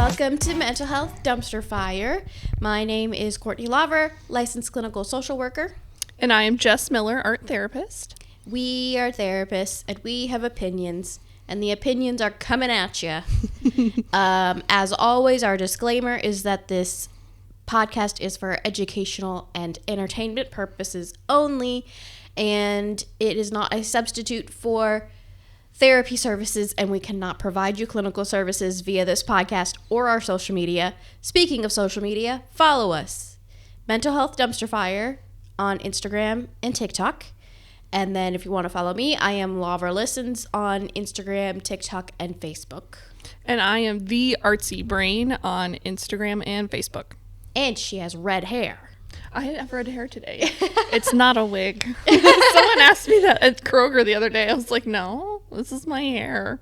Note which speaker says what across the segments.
Speaker 1: Welcome to Mental Health Dumpster Fire. My name is Courtney Laver, licensed clinical social worker.
Speaker 2: And I am Jess Miller, art therapist.
Speaker 1: We are therapists, and we have opinions, and the opinions are coming at you. As always, our disclaimer is that this podcast is for educational and entertainment purposes only, and it is not a substitute for therapy services, and we cannot provide you clinical services via this podcast or our social media. Speaking of social media, follow us. Mental Health Dumpster Fire on Instagram and TikTok. And then if you want to follow me, I am Laver Listens on Instagram, TikTok, and Facebook.
Speaker 2: And I am the Artsy Brain on Instagram and Facebook.
Speaker 1: And she has red hair.
Speaker 2: I have red hair today. It's not a wig. Someone asked me that at Kroger the other day. I was like, no, this is my hair.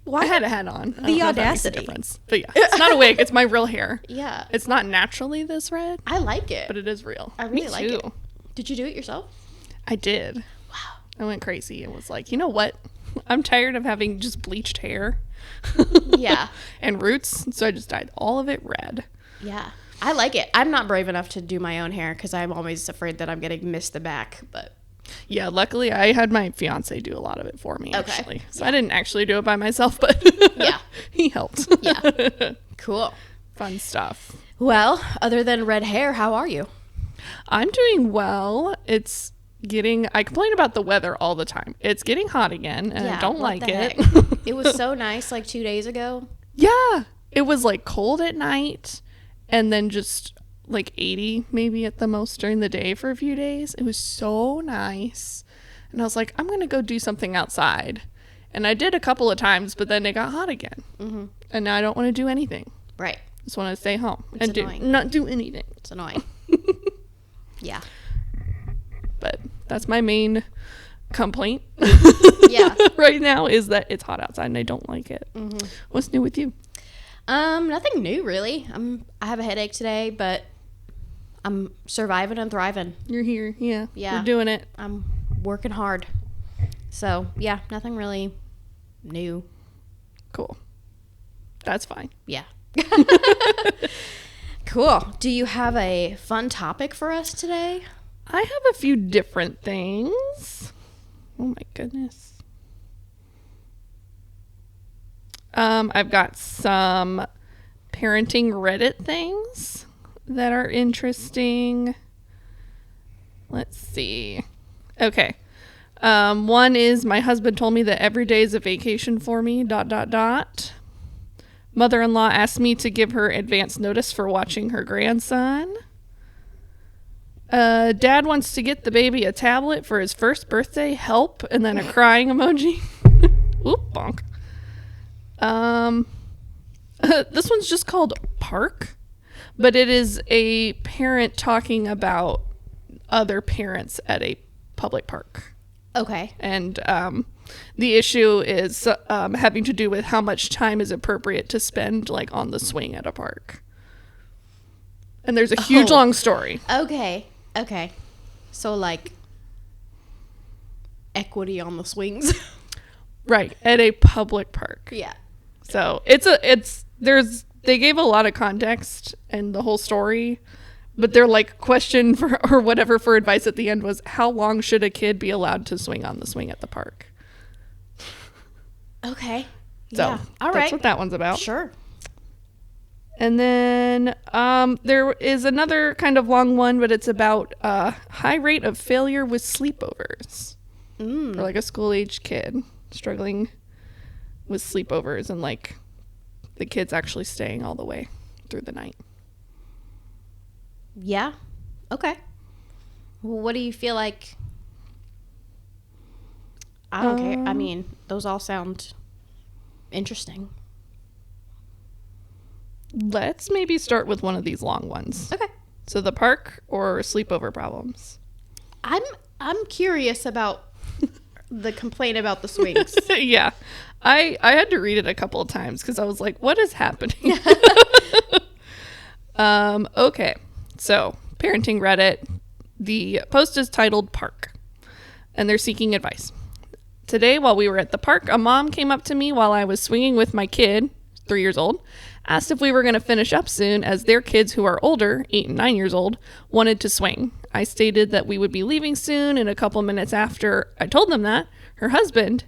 Speaker 1: Why?
Speaker 2: I had a hat on.
Speaker 1: The audacity.
Speaker 2: But yeah, it's not a wig. It's my real hair.
Speaker 1: Yeah.
Speaker 2: It's not naturally this red.
Speaker 1: I like it.
Speaker 2: But it is real.
Speaker 1: I really like it. Did you do it yourself?
Speaker 2: I did.
Speaker 1: Wow.
Speaker 2: I went crazy and was like, you know what? I'm tired of having just bleached hair.
Speaker 1: Yeah.
Speaker 2: And roots. So I just dyed all of it red.
Speaker 1: Yeah. I like it. I'm not brave enough to do my own hair because I'm always afraid that I'm going to miss the back. But
Speaker 2: yeah, luckily I had my fiance do a lot of it for me, actually. So
Speaker 1: yeah.
Speaker 2: I didn't actually do it by myself, but
Speaker 1: yeah,
Speaker 2: he helped.
Speaker 1: Yeah. Cool.
Speaker 2: Fun stuff.
Speaker 1: Well, other than red hair, how are you?
Speaker 2: I'm doing well. I complain about the weather all the time. It's getting hot again, and I don't like it.
Speaker 1: It was so nice like 2 days ago.
Speaker 2: Yeah. It was like cold at night. And then just like 80 maybe at the most during the day for a few days. It was so nice. And I was like, I'm going to go do something outside. And I did a couple of times, but then it got hot again. Mm-hmm. And now I don't want to do anything.
Speaker 1: Right.
Speaker 2: Just want to stay home
Speaker 1: It's
Speaker 2: and
Speaker 1: annoying.
Speaker 2: not do anything.
Speaker 1: It's annoying. Yeah.
Speaker 2: But that's my main complaint.
Speaker 1: Yeah.
Speaker 2: Right now is that it's hot outside and I don't like it.
Speaker 1: Mm-hmm.
Speaker 2: What's new with you?
Speaker 1: Nothing new really. I have a headache today, but I'm surviving and thriving.
Speaker 2: You're here. Yeah.
Speaker 1: Yeah.
Speaker 2: We're doing it.
Speaker 1: I'm working hard. So, yeah, nothing really new.
Speaker 2: Cool. That's fine.
Speaker 1: Yeah. Cool. Do you have a fun topic for us today?
Speaker 2: I have a few different things. Oh my goodness. I've got some parenting Reddit things that are interesting. Let's see. Okay. One is my husband told me that every day is a vacation for me, ... Mother-in-law asked me to give her advance notice for watching her grandson. Dad wants to get the baby a tablet for his first birthday. Help. And then a crying emoji. Oop, bonk. This one's just called Park, but it is a parent talking about other parents at a public park.
Speaker 1: Okay.
Speaker 2: And the issue is having to do with how much time is appropriate to spend like on the swing at a park. And there's a huge long story.
Speaker 1: Okay. So like equity on the swings.
Speaker 2: Right, at a public park.
Speaker 1: Yeah.
Speaker 2: So they gave a lot of context and the whole story, but their like question or whatever for advice at the end was, how long should a kid be allowed to swing on the swing at the park?
Speaker 1: Okay.
Speaker 2: So
Speaker 1: yeah. All right.
Speaker 2: That's what that one's about.
Speaker 1: Sure.
Speaker 2: And then there is another kind of long one, but it's about high rate of failure with sleepovers for like a school-age kid struggling with sleepovers and like the kids actually staying all the way through the night.
Speaker 1: Yeah. Okay. Well, what do you feel like? I don't care. I mean, those all sound interesting.
Speaker 2: Let's maybe start with one of these long ones.
Speaker 1: Okay.
Speaker 2: So the park or sleepover problems?
Speaker 1: I'm curious about the complaint about the swings.
Speaker 2: Yeah. I had to read it a couple of times because I was like, what is happening? Okay. So parenting Reddit, the post is titled Park, and they're seeking advice. Today, while we were at the park, a mom came up to me while I was swinging with my kid, 3 years old, asked if we were going to finish up soon as their kids who are older, 8 and 9 years old, wanted to swing. I stated that we would be leaving soon, and a couple minutes after I told them that, her husband,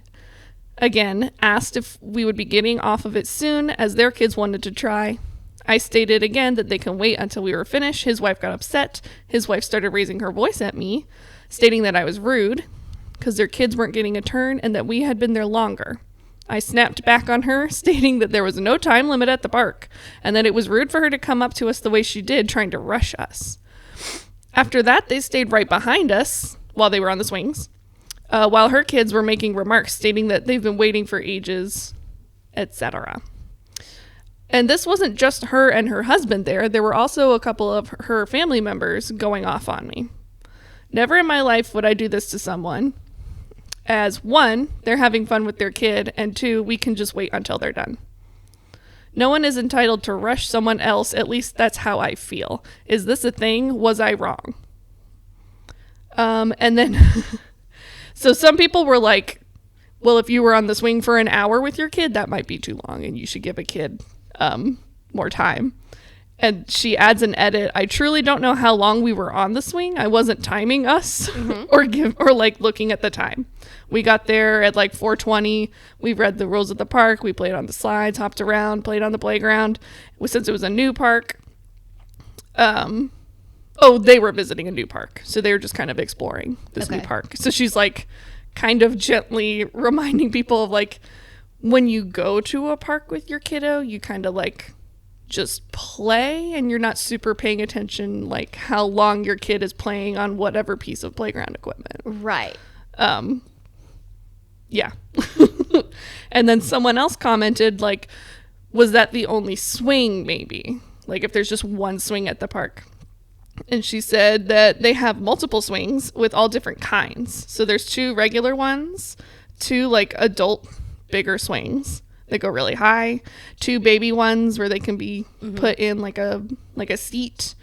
Speaker 2: again, asked if we would be getting off of it soon as their kids wanted to try. I stated again that they can wait until we were finished. His wife got upset. His wife started raising her voice at me, stating that I was rude because their kids weren't getting a turn and that we had been there longer. I snapped back on her, stating that there was no time limit at the park and that it was rude for her to come up to us the way she did, trying to rush us. After that, they stayed right behind us while they were on the swings, while her kids were making remarks stating that they've been waiting for ages, etc. And this wasn't just her and her husband there. There were also a couple of her family members going off on me. Never in my life would I do this to someone, as 1, they're having fun with their kid, and 2, we can just wait until they're done. No one is entitled to rush someone else, at least that's how I feel. Is this a thing? Was I wrong? And then, so some people were like, well, if you were on the swing for an hour with your kid, that might be too long, and you should give a kid more time. And she adds an edit. I truly don't know how long we were on the swing. I wasn't timing us or like looking at the time. We got there at like 4:20. We read the rules of the park. We played on the slides, hopped around, played on the playground. Since it was a new park, they were visiting a new park. So they were just kind of exploring this new park. So she's like kind of gently reminding people of like, when you go to a park with your kiddo, you kind of like just play and you're not super paying attention like how long your kid is playing on whatever piece of playground equipment.
Speaker 1: Right.
Speaker 2: Yeah. And then someone else commented like, was that the only swing maybe? Like if there's just one swing at the park. And she said that they have multiple swings with all different kinds. So there's 2 regular ones, 2 like adult bigger swings that go really high, 2 baby ones where they can be put in like a seat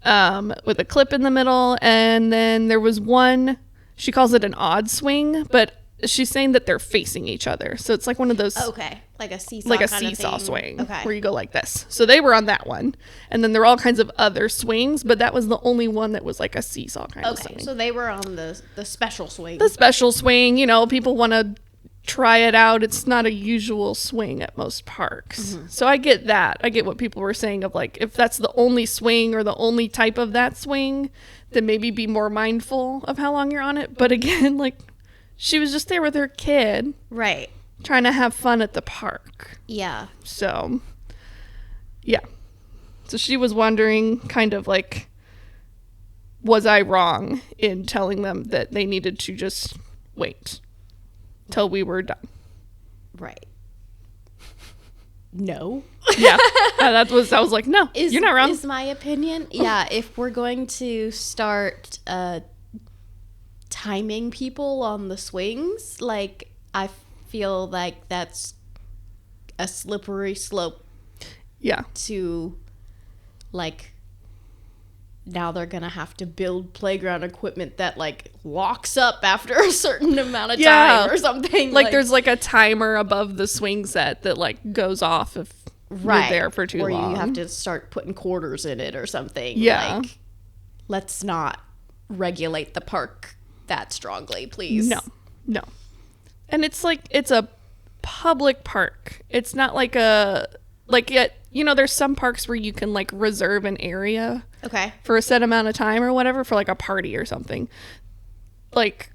Speaker 2: with a clip in the middle, and then there was one, she calls it an odd swing, but she's saying that they're facing each other, so it's like one of those
Speaker 1: like a seesaw
Speaker 2: swing where you go like this. So they were on that one, and then there were all kinds of other swings, but that was the only one that was like a seesaw kind of swing.
Speaker 1: So they were on the special swing.
Speaker 2: The special swing, you know, people want to try it out. It's not a usual swing at most parks. So I get that. I get what people were saying of like, if that's the only swing or the only type of that swing, then maybe be more mindful of how long you're on it. But again, like she was just there with her kid.
Speaker 1: Right.
Speaker 2: Trying to have fun at the park.
Speaker 1: Yeah.
Speaker 2: So, yeah. So she was wondering kind of like, was I wrong in telling them that they needed to just wait till we were done?
Speaker 1: Right. No.
Speaker 2: Yeah. I was like, no, you're not wrong.
Speaker 1: Is my opinion. Yeah. If we're going to start timing people on the swings, like I feel like that's a slippery slope.
Speaker 2: Yeah.
Speaker 1: To like, now they're gonna have to build playground equipment that like locks up after a certain amount of time or something.
Speaker 2: Like there's like a timer above the swing set that like goes off if you're there for too long.
Speaker 1: Or you have to start putting quarters in it or something.
Speaker 2: Yeah.
Speaker 1: Like, let's not regulate the park that strongly, please.
Speaker 2: No. And it's like, it's a public park. It's not like you know, there's some parks where you can like reserve an area for a set amount of time or whatever for like a party or something. Like,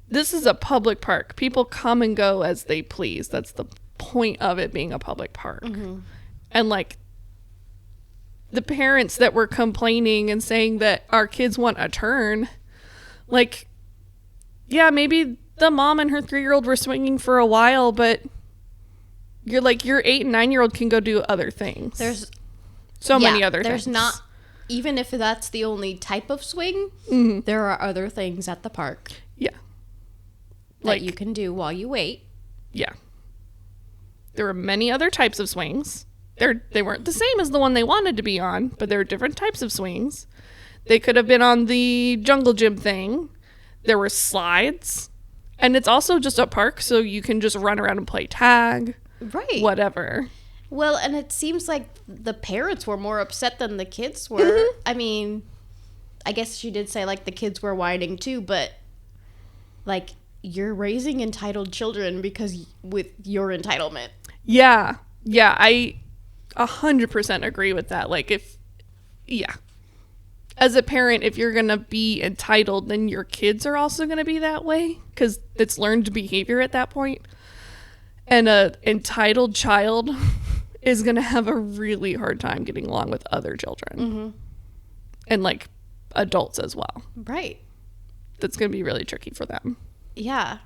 Speaker 2: this is a public park. People come and go as they please. That's the point of it being a public park. And like, the parents that were complaining and saying that our kids want a turn, like, yeah, maybe the mom and her 3-year-old were swinging for a while, but you're like, your 8 and 9-year-old can go do other things.
Speaker 1: There's
Speaker 2: many other things.
Speaker 1: There's not, even if that's the only type of swing, there are other things at the park.
Speaker 2: Yeah.
Speaker 1: That you can do while you wait.
Speaker 2: Yeah. There were many other types of swings. They weren't the same as the one they wanted to be on, but there were different types of swings. They could have been on the jungle gym thing. There were slides. And it's also just a park, so you can just run around and play tag.
Speaker 1: Right.
Speaker 2: whatever.
Speaker 1: Well, and it seems like the parents were more upset than the kids were.
Speaker 2: Mm-hmm.
Speaker 1: I mean, I guess she did say, like, the kids were whining too, but, like, you're raising entitled children because with your entitlement.
Speaker 2: Yeah. Yeah, I 100% agree with that. Like, as a parent, if you're going to be entitled, then your kids are also going to be that way because it's learned behavior at that point. And a entitled child is going to have a really hard time getting along with other children.
Speaker 1: Mm-hmm.
Speaker 2: And, like, adults as well.
Speaker 1: Right.
Speaker 2: That's going to be really tricky for them.
Speaker 1: Yeah.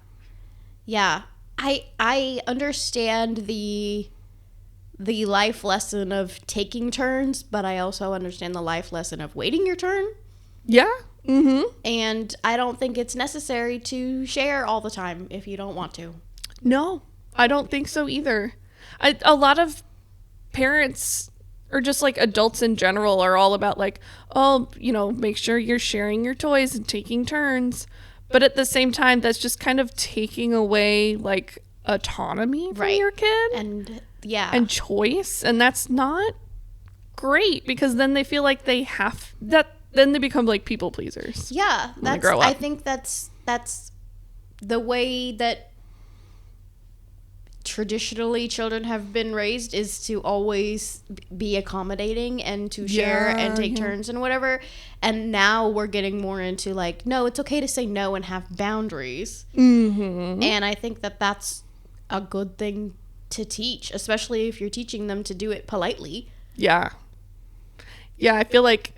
Speaker 1: Yeah. I understand the life lesson of taking turns, but I also understand the life lesson of waiting your turn.
Speaker 2: Yeah. Mm-hmm.
Speaker 1: And I don't think it's necessary to share all the time if you don't want to.
Speaker 2: No, I don't think so either. A lot of parents or just like adults in general are all about like, oh, make sure you're sharing your toys and taking turns. But at the same time, that's just kind of taking away like autonomy from your kid.
Speaker 1: And yeah.
Speaker 2: And choice. And that's not great because then they feel like they have that. Then they become like people pleasers.
Speaker 1: Yeah.
Speaker 2: When they grow up.
Speaker 1: I think that's the way that traditionally children have been raised, is to always be accommodating and to share and take turns and whatever. And now we're getting more into like, no, it's okay to say no and have boundaries.
Speaker 2: Mm-hmm.
Speaker 1: And I think that that's a good thing to teach, especially if you're teaching them to do it politely.
Speaker 2: Yeah. Yeah, I feel like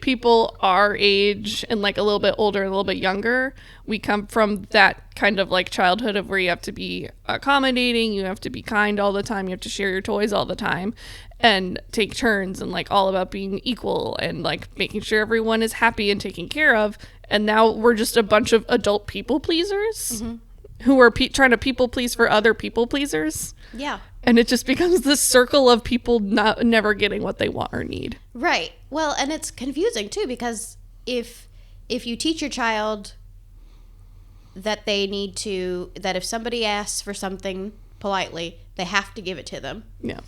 Speaker 2: people our age and like a little bit older, a little bit younger, we come from that kind of like childhood of where you have to be accommodating, you have to be kind all the time, you have to share your toys all the time and take turns and like all about being equal and like making sure everyone is happy and taken care of. And now we're just a bunch of adult people pleasers who are trying to people please for other people pleasers.
Speaker 1: Yeah.
Speaker 2: And it just becomes this circle of people never getting what they want or need.
Speaker 1: Right. Well, and it's confusing too, because if you teach your child that that if somebody asks for something politely, they have to give it to them.
Speaker 2: Yeah.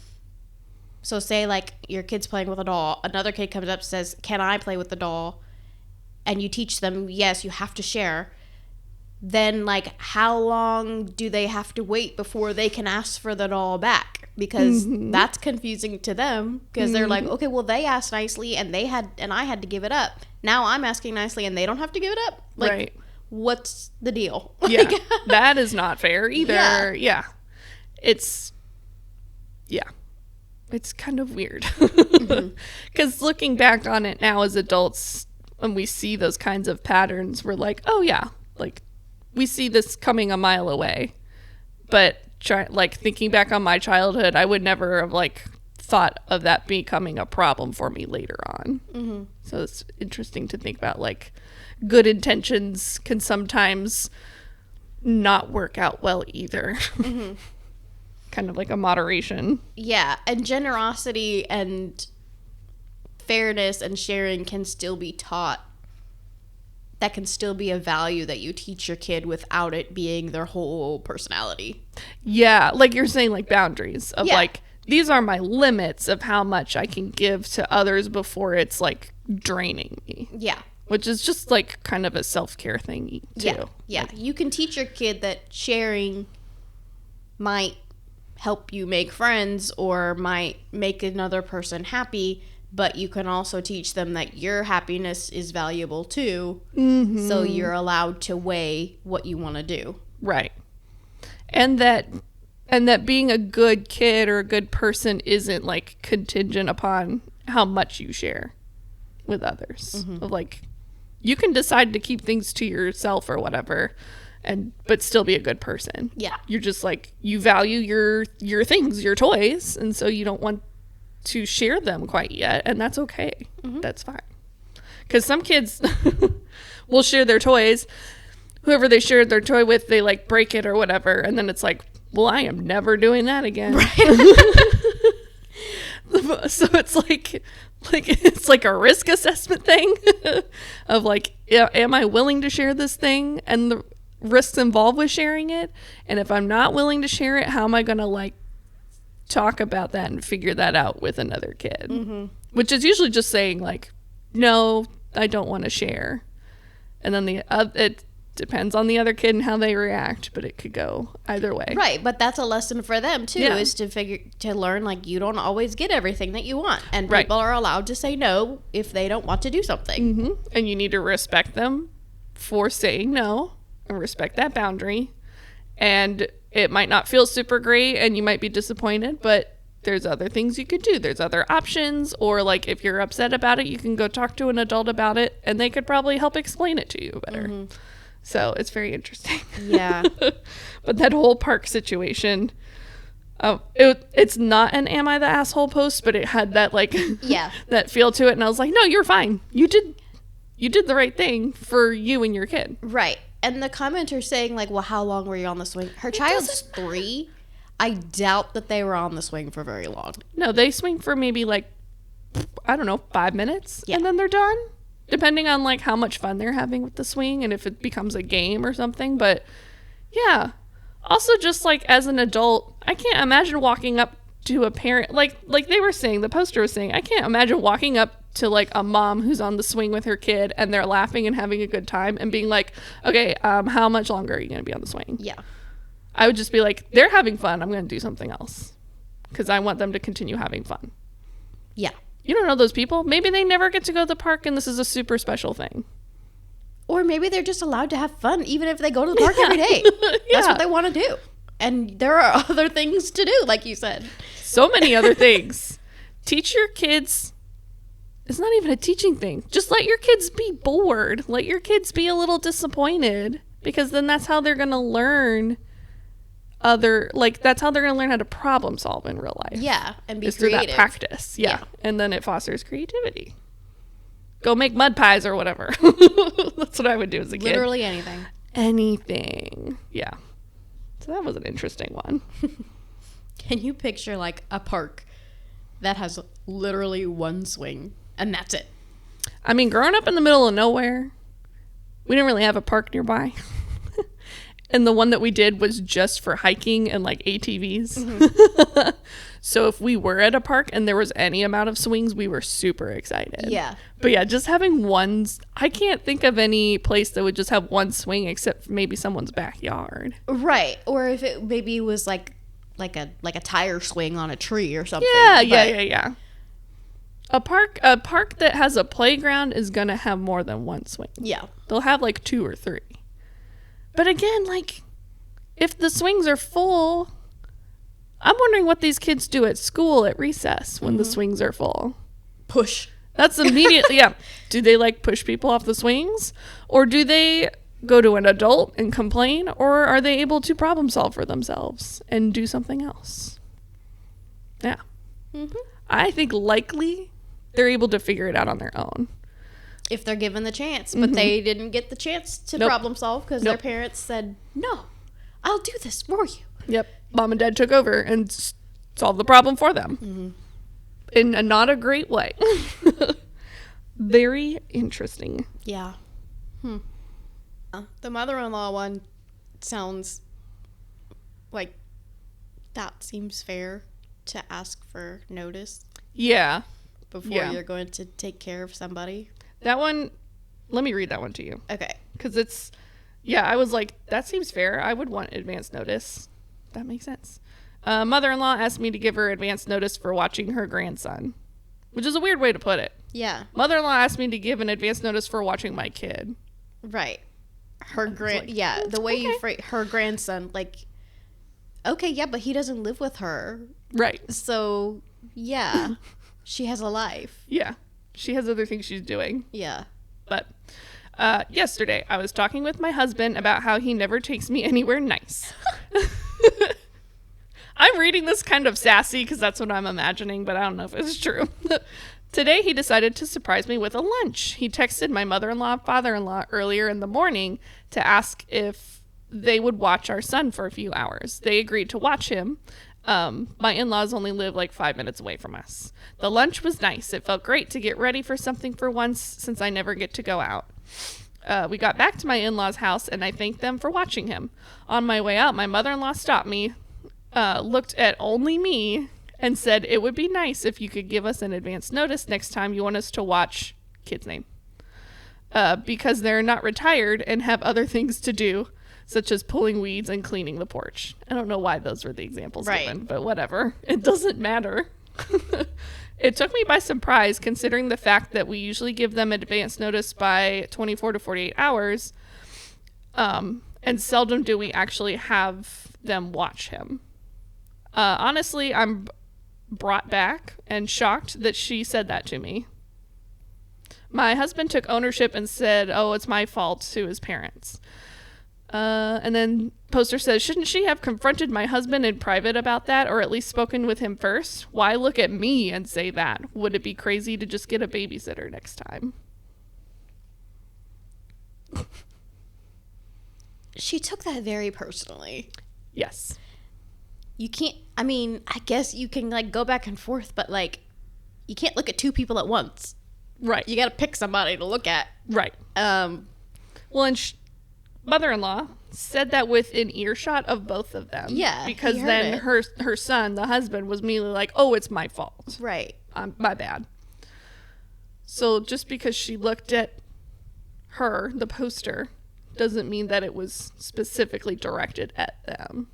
Speaker 1: So say like your kid's playing with a doll, another kid comes up and says, "Can I play with the doll?" And you teach them, yes, you have to share. Then like how long do they have to wait before they can ask for the doll back? Because that's confusing to them, because they're like, okay, well, they asked nicely and I had to give it up. Now I'm asking nicely and they don't have to give it up. Like,
Speaker 2: right.
Speaker 1: What's the deal?
Speaker 2: Yeah. That is not fair either. Yeah. It's kind of weird. Because looking back on it now as adults, when we see those kinds of patterns, we're like, oh yeah, like we see this coming a mile away. But thinking back on my childhood, I would never have like thought of that becoming a problem for me later on. Mm-hmm. So it's interesting to think about, like, good intentions can sometimes not work out well either. Mm-hmm. Kind of like a moderation.
Speaker 1: Yeah, and generosity and fairness and sharing can still be taught. That can still be a value that you teach your kid without it being their whole personality.
Speaker 2: Yeah, like you're saying, like boundaries of like, these are my limits of how much I can give to others before it's like draining me. Yeah. Which is just like kind of a self-care thing too.
Speaker 1: Yeah, yeah. Like, you can teach your kid that sharing might help you make friends or might make another person happy, but you can also teach them that your happiness is valuable too. Mm-hmm. So you're allowed to weigh what you want to do.
Speaker 2: Right. And that being a good kid or a good person isn't like contingent upon how much you share with others. Mm-hmm. Of like, you can decide to keep things to yourself or whatever, but still be a good person. Yeah. You're just like, you value your things, your toys, and so you don't want to share them quite yet, and that's okay. Mm-hmm. That's fine. Because some kids will share their toys. Whoever they shared their toy with, they like break it or whatever, and then it's like, well, I am never doing that again. Right. So it's like it's like a risk assessment thing of like, am I willing to share this thing and the risks involved with sharing it? And if I'm not willing to share it, how am I going to like talk about that and figure that out with another kid, which is usually just saying like, no, I don't want to share. And then it depends on the other kid and how they react, but it could go either way.
Speaker 1: Right, but that's a lesson for them too, is to learn like you don't always get everything that you want, and people are allowed to say no if they don't want to do something.
Speaker 2: And you need to respect them for saying no and respect that boundary. And it might not feel super great and you might be disappointed, but there's other things you could do. There's other options, or like if you're upset about it, you can go talk to an adult about it and they could probably help explain it to you better. So it's very interesting.
Speaker 1: Yeah.
Speaker 2: But that whole park situation, it's not an am I the asshole post, but it had that like that feel to it, and I was like, no, you're fine. You did the right thing for you and your kid.
Speaker 1: Right. And the commenter saying like, well, how long were you on the swing? Her child's 3. I doubt that they were on the swing for very long.
Speaker 2: No, they swing for maybe like, I don't know, 5 minutes, and then they're done, depending on like how much fun they're having with the swing and if it becomes a game or something. But yeah, also just like as an adult, I can't imagine walking up to a parent, like they were saying, the poster was saying, I can't imagine walking up to like a mom who's on the swing with her kid and they're laughing and having a good time and being like, okay, how much longer are you going to be on the swing?
Speaker 1: Yeah.
Speaker 2: I would just be like, they're having fun. I'm going to do something else because I want them to continue having fun.
Speaker 1: Yeah.
Speaker 2: You don't know those people. Maybe they never get to go to the park and this is a super special thing.
Speaker 1: Or maybe they're just allowed to have fun even if they go to the park every day. That's what they want to do. And there are other things to do, like you said.
Speaker 2: So many other things. Teach your kids. It's not even a teaching thing. Just let your kids be bored. Let your kids be a little disappointed, because then that's how they're going to learn that's how they're going to learn how to problem solve in real life.
Speaker 1: Yeah, and be
Speaker 2: creative. Through that practice. Yeah. And then it fosters creativity. Go make mud pies or whatever. That's what I would do as a kid.
Speaker 1: Literally anything.
Speaker 2: Anything. Yeah. So that was an interesting one.
Speaker 1: Can you picture like a park that has literally one swing and that's it?
Speaker 2: I mean, growing up in the middle of nowhere, we didn't really have a park nearby. And the one that we did was just for hiking and like ATVs. So if we were at a park and there was any amount of swings, we were super excited.
Speaker 1: Yeah.
Speaker 2: But yeah, just having I can't think of any place that would just have one swing except maybe someone's backyard.
Speaker 1: Right. Or if it maybe was like a tire swing on a tree or something.
Speaker 2: Yeah. A park that has a playground is going to have more than one swing.
Speaker 1: Yeah.
Speaker 2: They'll have like 2 or 3. But again, like, if the swings are full, I'm wondering what these kids do at school at recess when the swings are full.
Speaker 1: Push.
Speaker 2: That's immediately, yeah. Do they, like, push people off the swings? Or do they go to an adult and complain? Or are they able to problem solve for themselves and do something else? Yeah. I think likely they're able to figure it out on their own.
Speaker 1: If they're given the chance, but they didn't get the chance to problem solve because their parents said, no, I'll do this for you.
Speaker 2: Yep. Mom and dad took over and solved the problem for them in a not a great way. Very interesting.
Speaker 1: Yeah. The mother-in-law one sounds like that seems fair to ask for notice.
Speaker 2: Yeah.
Speaker 1: Before you're going to take care of somebody.
Speaker 2: That one, let me read that one to you.
Speaker 1: Okay.
Speaker 2: Because I was like, that seems fair. I would want advance notice. That makes sense. Mother-in-law asked me to give her advance notice for watching her grandson, which is a weird way to put it.
Speaker 1: Yeah.
Speaker 2: Mother-in-law asked me to give an advance notice for watching my kid.
Speaker 1: Right. The way you phrase her grandson, like, okay, yeah, but he doesn't live with her.
Speaker 2: Right.
Speaker 1: So, yeah, she has a life.
Speaker 2: Yeah. She has other things she's doing.
Speaker 1: Yeah.
Speaker 2: But yesterday, I was talking with my husband about how he never takes me anywhere nice. I'm reading this kind of sassy because that's what I'm imagining, but I don't know if it's true. Today, he decided to surprise me with a lunch. He texted my mother-in-law and father-in-law earlier in the morning to ask if they would watch our son for a few hours. They agreed to watch him. My in-laws only live like 5 minutes away from us. The lunch was nice. It felt great to get ready for something for once since I never get to go out. We got back to my in-laws' house and I thanked them for watching him. On my way out, my mother-in-law stopped me, looked at only me, and said it would be nice if you could give us an advance notice next time you want us to watch kid's name. Because they're not retired and have other things to do, such as pulling weeds and cleaning the porch. I don't know why those were the examples given, but whatever. It doesn't matter. It took me by surprise, considering the fact that we usually give them advance notice by 24 to 48 hours, and seldom do we actually have them watch him. Honestly, I'm brought back and shocked that she said that to me. My husband took ownership and said, "Oh, it's my fault," to his parents. And then poster says, "Shouldn't she have confronted my husband in private about that, or at least spoken with him first? Why look at me and say that? Would it be crazy to just get a babysitter next time?"
Speaker 1: She took that very personally.
Speaker 2: Yes.
Speaker 1: You can't, I mean, I guess you can, like, go back and forth, but, like, you can't look at two people at once.
Speaker 2: Right.
Speaker 1: You gotta pick somebody to look at.
Speaker 2: Right. Well, and mother-in-law said that within earshot of both of them.
Speaker 1: Yeah.
Speaker 2: Because then her son, the husband, was immediately like, "Oh, it's my fault.
Speaker 1: Right.
Speaker 2: My bad." So just because she looked at her, the poster, doesn't mean that it was specifically directed at them.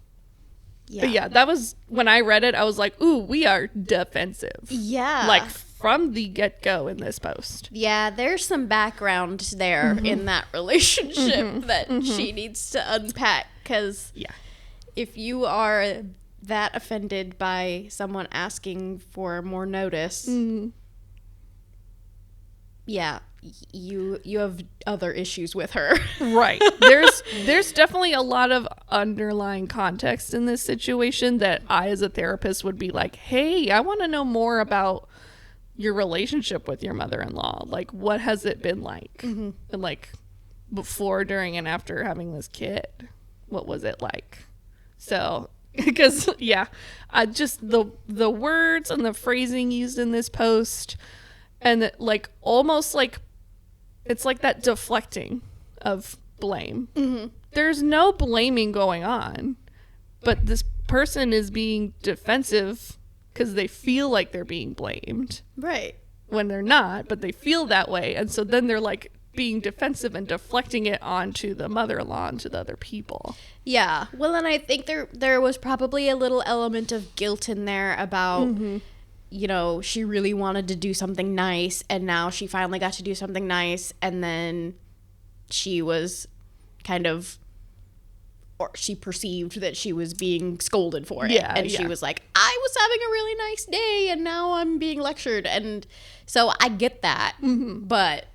Speaker 2: Yeah. But yeah, that was, when I read it, I was like, ooh, we are defensive.
Speaker 1: Yeah.
Speaker 2: Like, from the get-go in this post.
Speaker 1: Yeah, there's some background there in that relationship that she needs to unpack, because if you are that offended by someone asking for more notice, you have other issues with her.
Speaker 2: Right. There's definitely a lot of underlying context in this situation that I, as a therapist, would be like, hey, I want to know more about your relationship with your mother-in-law. Like, what has it been like? And, like, before, during, and after having this kid, what was it like? So, because, I just, the words and the phrasing used in this post, and, like, almost like, it's like that deflecting of blame. There's no blaming going on, but this person is being defensive because they feel like they're being blamed.
Speaker 1: Right.
Speaker 2: When they're not, but they feel that way. And so then they're like being defensive and deflecting it onto the mother-in-law and to the other people.
Speaker 1: Yeah. Well, and I think there was probably a little element of guilt in there about, you know, she really wanted to do something nice, and now she finally got to do something nice, and then she was kind of, or she perceived that she was being scolded for it. And she was like, I was having a really nice day and now I'm being lectured. And so I get that, but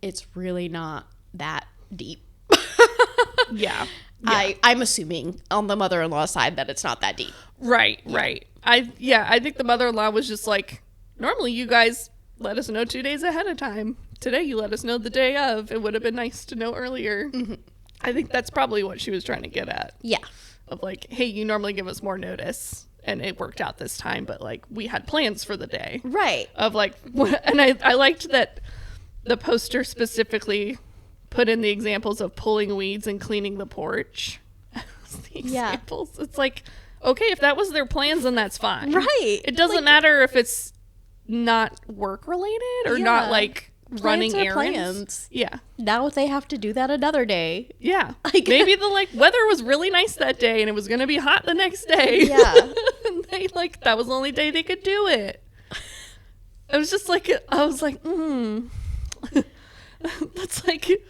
Speaker 1: it's really not that deep. I'm assuming on the mother-in-law side that it's not that deep.
Speaker 2: Right. I think the mother-in-law was just like, normally you guys let us know 2 days ahead of time. Today you let us know the day of. It would have been nice to know earlier. I think that's probably what she was trying to get at.
Speaker 1: Yeah.
Speaker 2: Of like, hey, you normally give us more notice, and it worked out this time, but like we had plans for the day.
Speaker 1: Right.
Speaker 2: Of like, and I liked that the poster specifically put in the examples of pulling weeds and cleaning the porch. The examples. It's like, okay, if that was their plans, then that's fine.
Speaker 1: Right.
Speaker 2: It doesn't matter if it's not work related or not like running errands. Yeah.
Speaker 1: Now they have to do that another day.
Speaker 2: Yeah. Like, maybe the like weather was really nice that day and it was going to be hot the next day.
Speaker 1: Yeah.
Speaker 2: And they like, that was the only day they could do it. It was just like, I was like, that's like,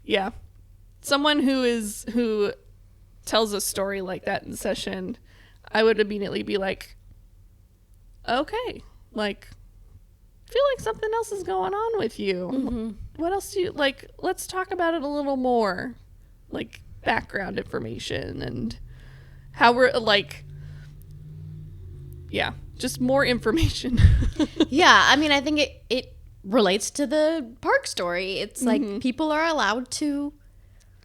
Speaker 2: yeah. Someone who tells a story like that in session, I would immediately be like, okay, like, feel like something else is going on with you. What else do you like? Let's talk about it a little more, like background information and how we're like, just more information.
Speaker 1: I mean, I think it relates to the park story. It's like people are allowed to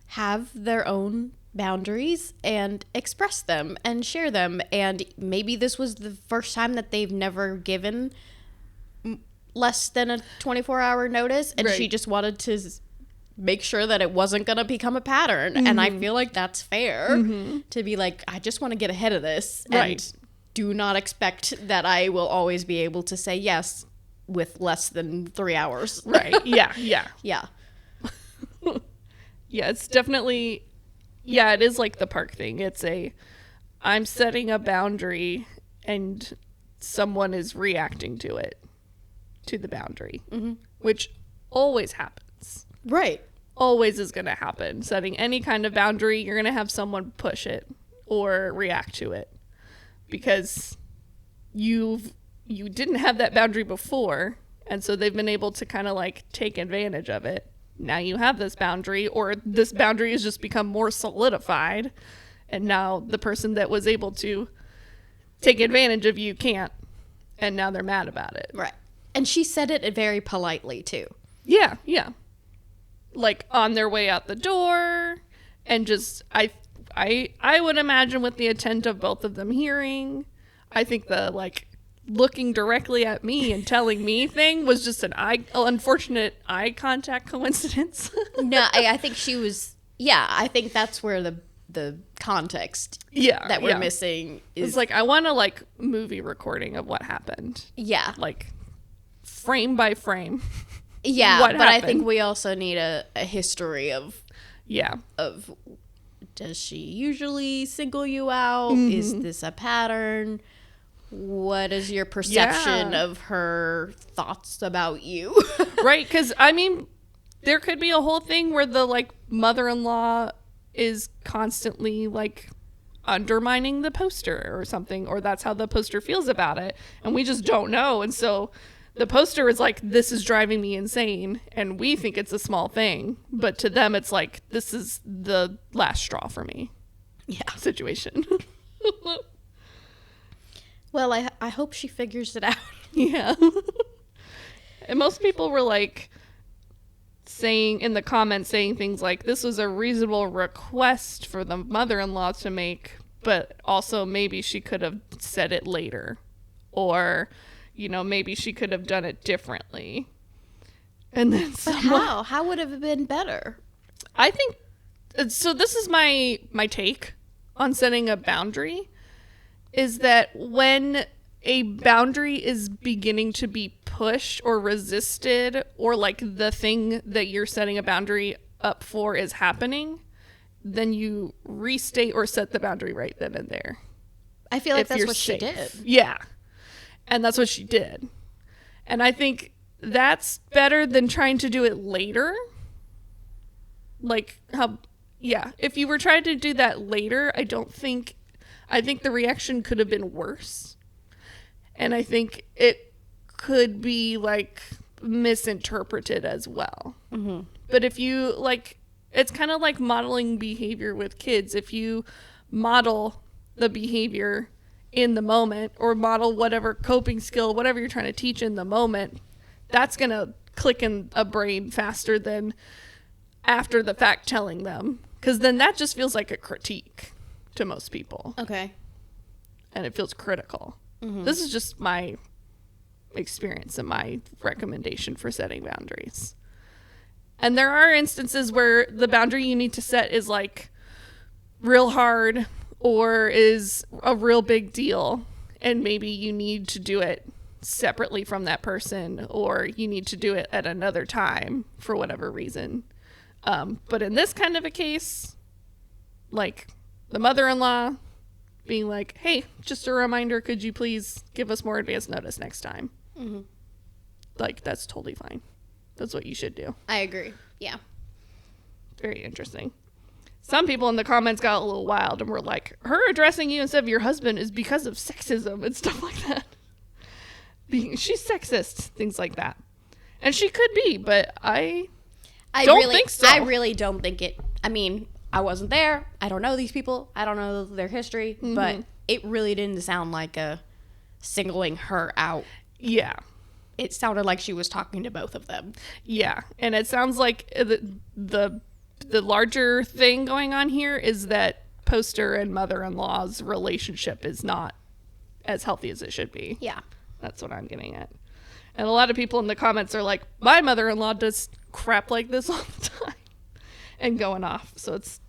Speaker 1: have their own boundaries and express them and share them, and maybe this was the first time that they've never given less than a 24-hour notice, and she just wanted to make sure that it wasn't going to become a pattern. And I feel like that's fair to be like, I just want to get ahead of this and do not expect that I will always be able to say yes with less than 3 hours.
Speaker 2: Right. Yeah. Yeah.
Speaker 1: Yeah.
Speaker 2: Yeah. It's definitely, yeah, it is like the park thing. I'm setting a boundary and someone is reacting to it, to the boundary, which always happens.
Speaker 1: Right.
Speaker 2: Always is going to happen. Setting any kind of boundary, you're going to have someone push it or react to it because you didn't have that boundary before, and so they've been able to kind of like take advantage of it. Now you have this boundary, or this boundary has just become more solidified, and now the person that was able to take advantage of you can't, and now they're mad about it.
Speaker 1: Right. And she said it very politely too.
Speaker 2: Yeah, yeah. Like on their way out the door, and just I would imagine with the intent of both of them hearing. I think the like looking directly at me and telling me thing was just an unfortunate eye contact coincidence.
Speaker 1: No, I think she was. Yeah, I think that's where the context that we're missing is.
Speaker 2: It's like I want a like movie recording of what happened.
Speaker 1: Yeah,
Speaker 2: like frame by frame.
Speaker 1: Yeah,
Speaker 2: what
Speaker 1: but
Speaker 2: happened.
Speaker 1: I think we also need a history of does she usually single you out? Is this a pattern? What is your perception of her thoughts about you?
Speaker 2: Right, because I mean, there could be a whole thing where the like mother-in-law is constantly like undermining the poster or something, or that's how the poster feels about it, and we just don't know. And so the poster is like, this is driving me insane, and we think it's a small thing, but to them it's like, this is the last straw for me.
Speaker 1: Yeah.
Speaker 2: Situation.
Speaker 1: Well, I hope she figures it out.
Speaker 2: Yeah. And most people were like saying in the comments, saying things like, this was a reasonable request for the mother-in-law to make, but also maybe she could have said it later, or you know, maybe she could have done it differently. And then
Speaker 1: but how would it have been better?
Speaker 2: I think so. This is my take on setting a boundary, is that when a boundary is beginning to be pushed or resisted, or like the thing that you're setting a boundary up for is happening, then you restate or set the boundary right then and there.
Speaker 1: I feel like that's what she did.
Speaker 2: Yeah. And that's what she did. And I think that's better than trying to do it later. Like if you were trying to do that later, I think the reaction could have been worse. And I think it could be like misinterpreted as well. Mm-hmm. But if you like, it's kind of like modeling behavior with kids. If you model the behavior in the moment, or model whatever coping skill, whatever you're trying to teach in the moment, that's going to click in a brain faster than after the fact telling them. Because then that just feels like a critique to most people.
Speaker 1: Okay.
Speaker 2: And it feels critical. Mm-hmm. This is just my experience and my recommendation for setting boundaries. And there are instances where the boundary you need to set is like real hard, or is a real big deal, and maybe you need to do it separately from that person, or you need to do it at another time for whatever reason. But in this kind of a case, like the mother-in-law being like, hey, just a reminder, could you please give us more advance notice next time? Mm-hmm. Like, that's totally fine. That's what you should do.
Speaker 1: I agree. Yeah.
Speaker 2: Very interesting. Some people in the comments got a little wild and were like, her addressing you instead of your husband is because of sexism and stuff like that. She's sexist, things like that. And she could be, but I don't think so.
Speaker 1: I really don't think it. I mean, I wasn't there. I don't know these people. I don't know their history. Mm-hmm. But it really didn't sound like a singling her out.
Speaker 2: Yeah.
Speaker 1: It sounded like she was talking to both of them.
Speaker 2: Yeah. And it sounds like the larger thing going on here is that poster and mother-in-law's relationship is not as healthy as it should be.
Speaker 1: Yeah.
Speaker 2: That's what I'm getting at. And a lot of people in the comments are like, my mother-in-law does crap like this all the time, and going off. So it's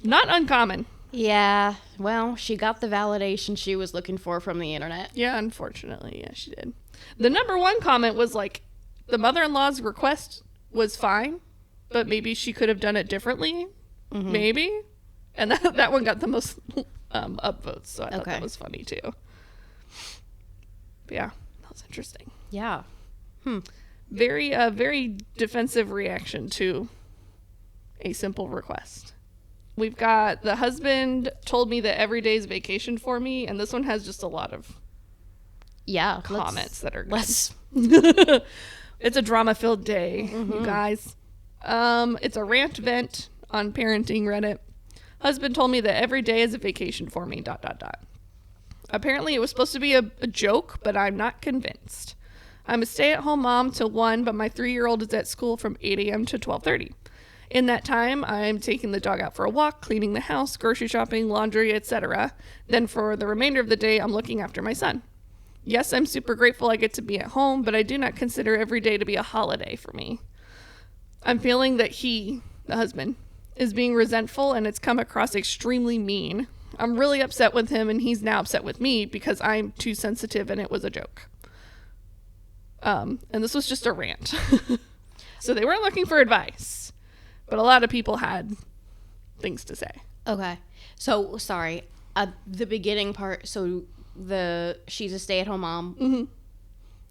Speaker 2: not uncommon.
Speaker 1: Yeah, well, she got the validation she was looking for from the internet.
Speaker 2: Yeah, unfortunately. Yeah, she did. The number one comment was like, the mother-in-law's request was fine, but maybe she could have done it differently. Mm-hmm. Maybe. And that one got the most upvotes, so I thought that was funny too. But yeah, that was interesting.
Speaker 1: Yeah.
Speaker 2: Very defensive reaction to a simple request. We've got the husband told me that every day is vacation for me, and this one has just a lot of comments that are good. It's a drama-filled day, you guys. It's a rant vent on parenting Reddit. Husband told me that every day is a vacation for me, ... Apparently it was supposed to be a joke, but I'm not convinced. I'm a stay-at-home mom till 1, but my 3-year-old is at school from 8 a.m. to 12:30. In that time, I'm taking the dog out for a walk, cleaning the house, grocery shopping, laundry, etc. Then for the remainder of the day, I'm looking after my son. Yes, I'm super grateful I get to be at home, but I do not consider every day to be a holiday for me. I'm feeling that he, the husband, is being resentful, and it's come across extremely mean. I'm really upset with him, and he's now upset with me because I'm too sensitive and it was a joke. And this was just a rant. So they weren't looking for advice, but a lot of people had things to say. Okay.
Speaker 1: So, sorry. The beginning part, so she's a stay-at-home mom.
Speaker 2: Mm-hmm.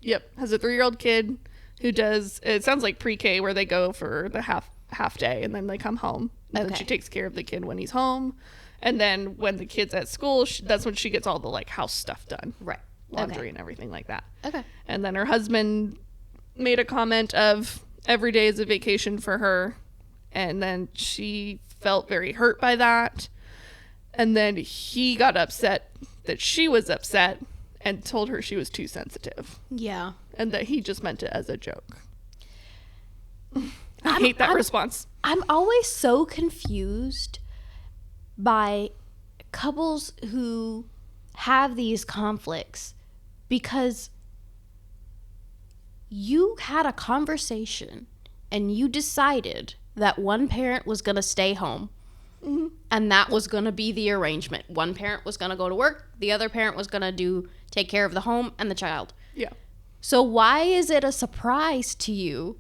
Speaker 2: Yep. Has a 3-year-old kid who does, it sounds like pre-K, where they go for the half day and then they come home. And then she takes care of the kid when he's home. And then when the kid's at school, that's when she gets all the like house stuff done.
Speaker 1: Right.
Speaker 2: Laundry and everything like that.
Speaker 1: Okay.
Speaker 2: And then her husband made a comment of every day is a vacation for her. And then she felt very hurt by that. And then he got upset that she was upset and told her she was too sensitive.
Speaker 1: Yeah.
Speaker 2: And that he just meant it as a joke. I hate that response.
Speaker 1: I'm always so confused by couples who have these conflicts because you had a conversation and you decided that one parent was going to stay home. Mm-hmm. And that was going to be the arrangement. One parent was going to go to work. The other parent was going to take care of the home and the child.
Speaker 2: Yeah.
Speaker 1: So why is it a surprise to you?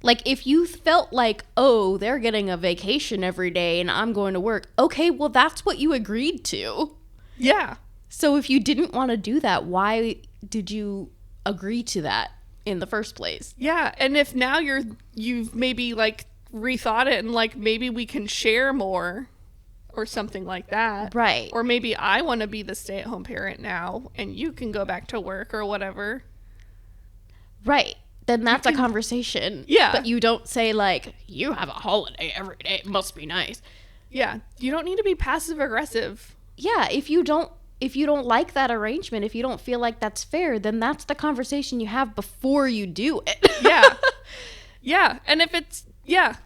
Speaker 1: Like, if you felt like, oh, they're getting a vacation every day and I'm going to work. Okay, well, that's what you agreed to.
Speaker 2: Yeah.
Speaker 1: So if you didn't want to do that, why did you agree to that in the first place?
Speaker 2: Yeah. And if now you've maybe like rethought it and like maybe we can share more or something like that.
Speaker 1: Right.
Speaker 2: Or maybe I want to be the stay-at-home parent now and you can go back to work or whatever.
Speaker 1: Right. Then that's a conversation.
Speaker 2: Yeah.
Speaker 1: But you don't say like, you have a holiday every day. It must be nice.
Speaker 2: Yeah. You don't need to be passive aggressive.
Speaker 1: Yeah. If you don't like that arrangement, if you don't feel like that's fair, then that's the conversation you have before you do it.
Speaker 2: Yeah. Yeah. And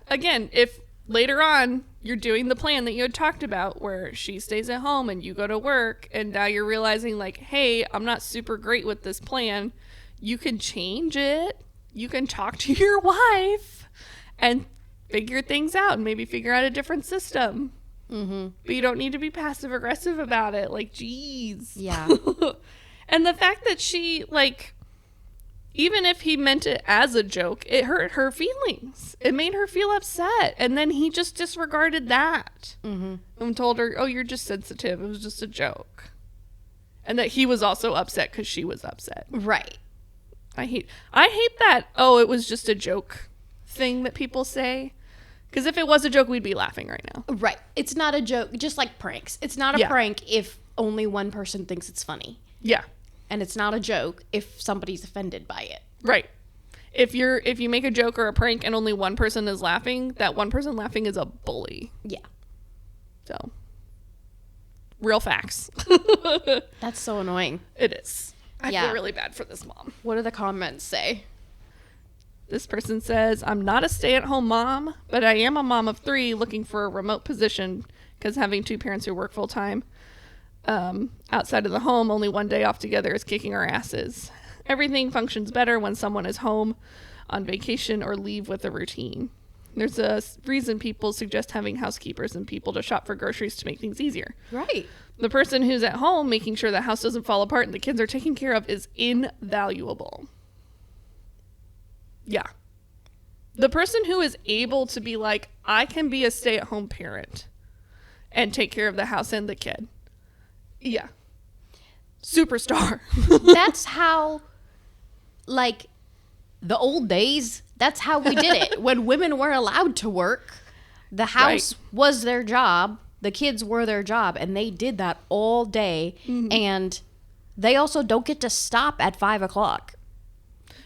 Speaker 2: again, if later on you're doing the plan that you had talked about where she stays at home and you go to work and now you're realizing like, hey, I'm not super great with this plan, you can change it. You can talk to your wife and figure things out and maybe figure out a different system. Mm-hmm. But you don't need to be passive aggressive about it. Like, geez.
Speaker 1: Yeah.
Speaker 2: And the fact that she, like, even if he meant it as a joke, it hurt her feelings. It made her feel upset. And then he just disregarded that. Mm-hmm. And told her, oh, you're just sensitive. It was just a joke. And that he was also upset because she was upset.
Speaker 1: Right.
Speaker 2: I hate that, oh, it was just a joke thing that people say. Because if it was a joke, we'd be laughing right now.
Speaker 1: Right. It's not a joke, just like pranks. It's not a prank if only one person thinks it's funny.
Speaker 2: Yeah.
Speaker 1: And it's not a joke if somebody's offended by it.
Speaker 2: Right. If you make a joke or a prank and only one person is laughing, that one person laughing is a bully.
Speaker 1: Yeah.
Speaker 2: So, real facts.
Speaker 1: That's so annoying.
Speaker 2: It is. I feel really bad for this mom.
Speaker 1: What do the comments say?
Speaker 2: This person says, I'm not a stay-at-home mom, but I am a mom of 3 looking for a remote position because having 2 parents who work full-time outside of the home, only one day off together is kicking our asses. Everything functions better when someone is home on vacation or leave with a routine. There's a reason people suggest having housekeepers and people to shop for groceries to make things easier.
Speaker 1: Right.
Speaker 2: The person who's at home making sure the house doesn't fall apart and the kids are taken care of is invaluable. Yeah. The person who is able to be like, I can be a stay-at-home parent and take care of the house and the kid. Yeah. Superstar.
Speaker 1: That's how, like, the old days, that's how we did it. When women were allowed to work, the house was their job, the kids were their job, and they did that all day. Mm-hmm. And they also don't get to stop at 5 o'clock.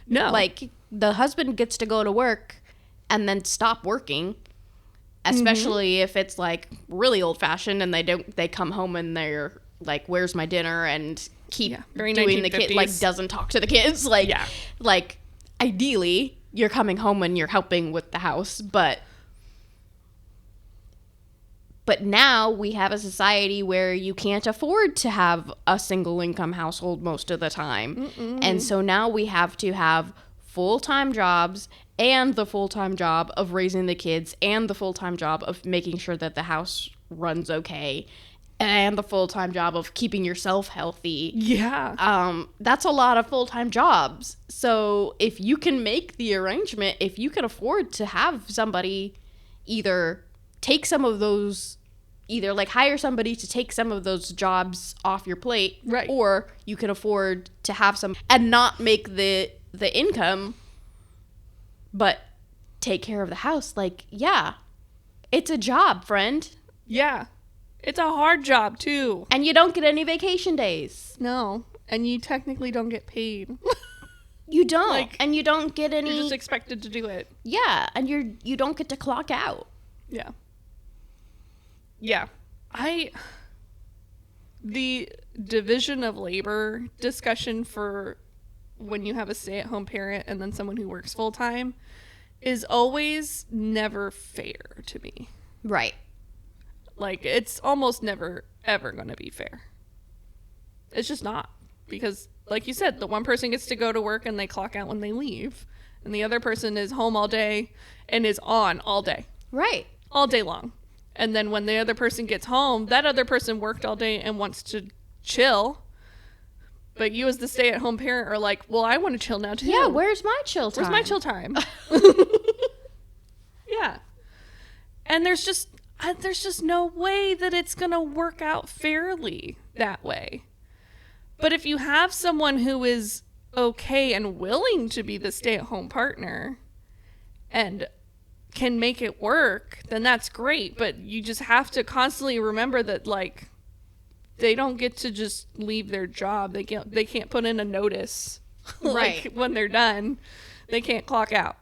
Speaker 2: No.
Speaker 1: Like, the husband gets to go to work and then stop working, especially if it's, like, really old-fashioned and they come home and they're like, where's my dinner, and keep doing the kid, like, doesn't talk to the kids. Like, like, ideally, you're coming home and you're helping with the house, but now we have a society where you can't afford to have a single income household most of the time. Mm-mm. And so now we have to have full-time jobs and the full-time job of raising the kids and the full-time job of making sure that the house runs okay and the full-time job of keeping yourself healthy.
Speaker 2: Yeah.
Speaker 1: That's a lot of full-time jobs. So if you can make the arrangement, if you can afford to have somebody either take some of those, either like hire somebody to take some of those jobs off your plate,
Speaker 2: right,
Speaker 1: or you can afford to have some and not make the income, but take care of the house. Like, yeah, it's a job, friend.
Speaker 2: Yeah. It's a hard job, too.
Speaker 1: And you don't get any vacation days.
Speaker 2: No. And you technically don't get paid.
Speaker 1: You don't. Like, and you don't get any...
Speaker 2: You're just expected to do it.
Speaker 1: Yeah. And you don't get to clock out.
Speaker 2: Yeah. Yeah. The division of labor discussion for when you have a stay-at-home parent and then someone who works full-time is always never fair to me.
Speaker 1: Right.
Speaker 2: Like, it's almost never, ever going to be fair. It's just not. Because, like you said, the one person gets to go to work and they clock out when they leave. And the other person is home all day and is on all day.
Speaker 1: Right.
Speaker 2: All day long. And then when the other person gets home, that other person worked all day and wants to chill. But you as the stay-at-home parent are like, well, I want to chill now, too.
Speaker 1: Yeah, where's my chill time?
Speaker 2: Where's my chill time? Yeah. And there's just no way that it's going to work out fairly that way. But if you have someone who is okay and willing to be the stay-at-home partner and can make it work, then that's great. But you just have to constantly remember that, like, they don't get to just leave their job. They can't put in a notice.
Speaker 1: Right.
Speaker 2: Like, when they're done, they can't clock out.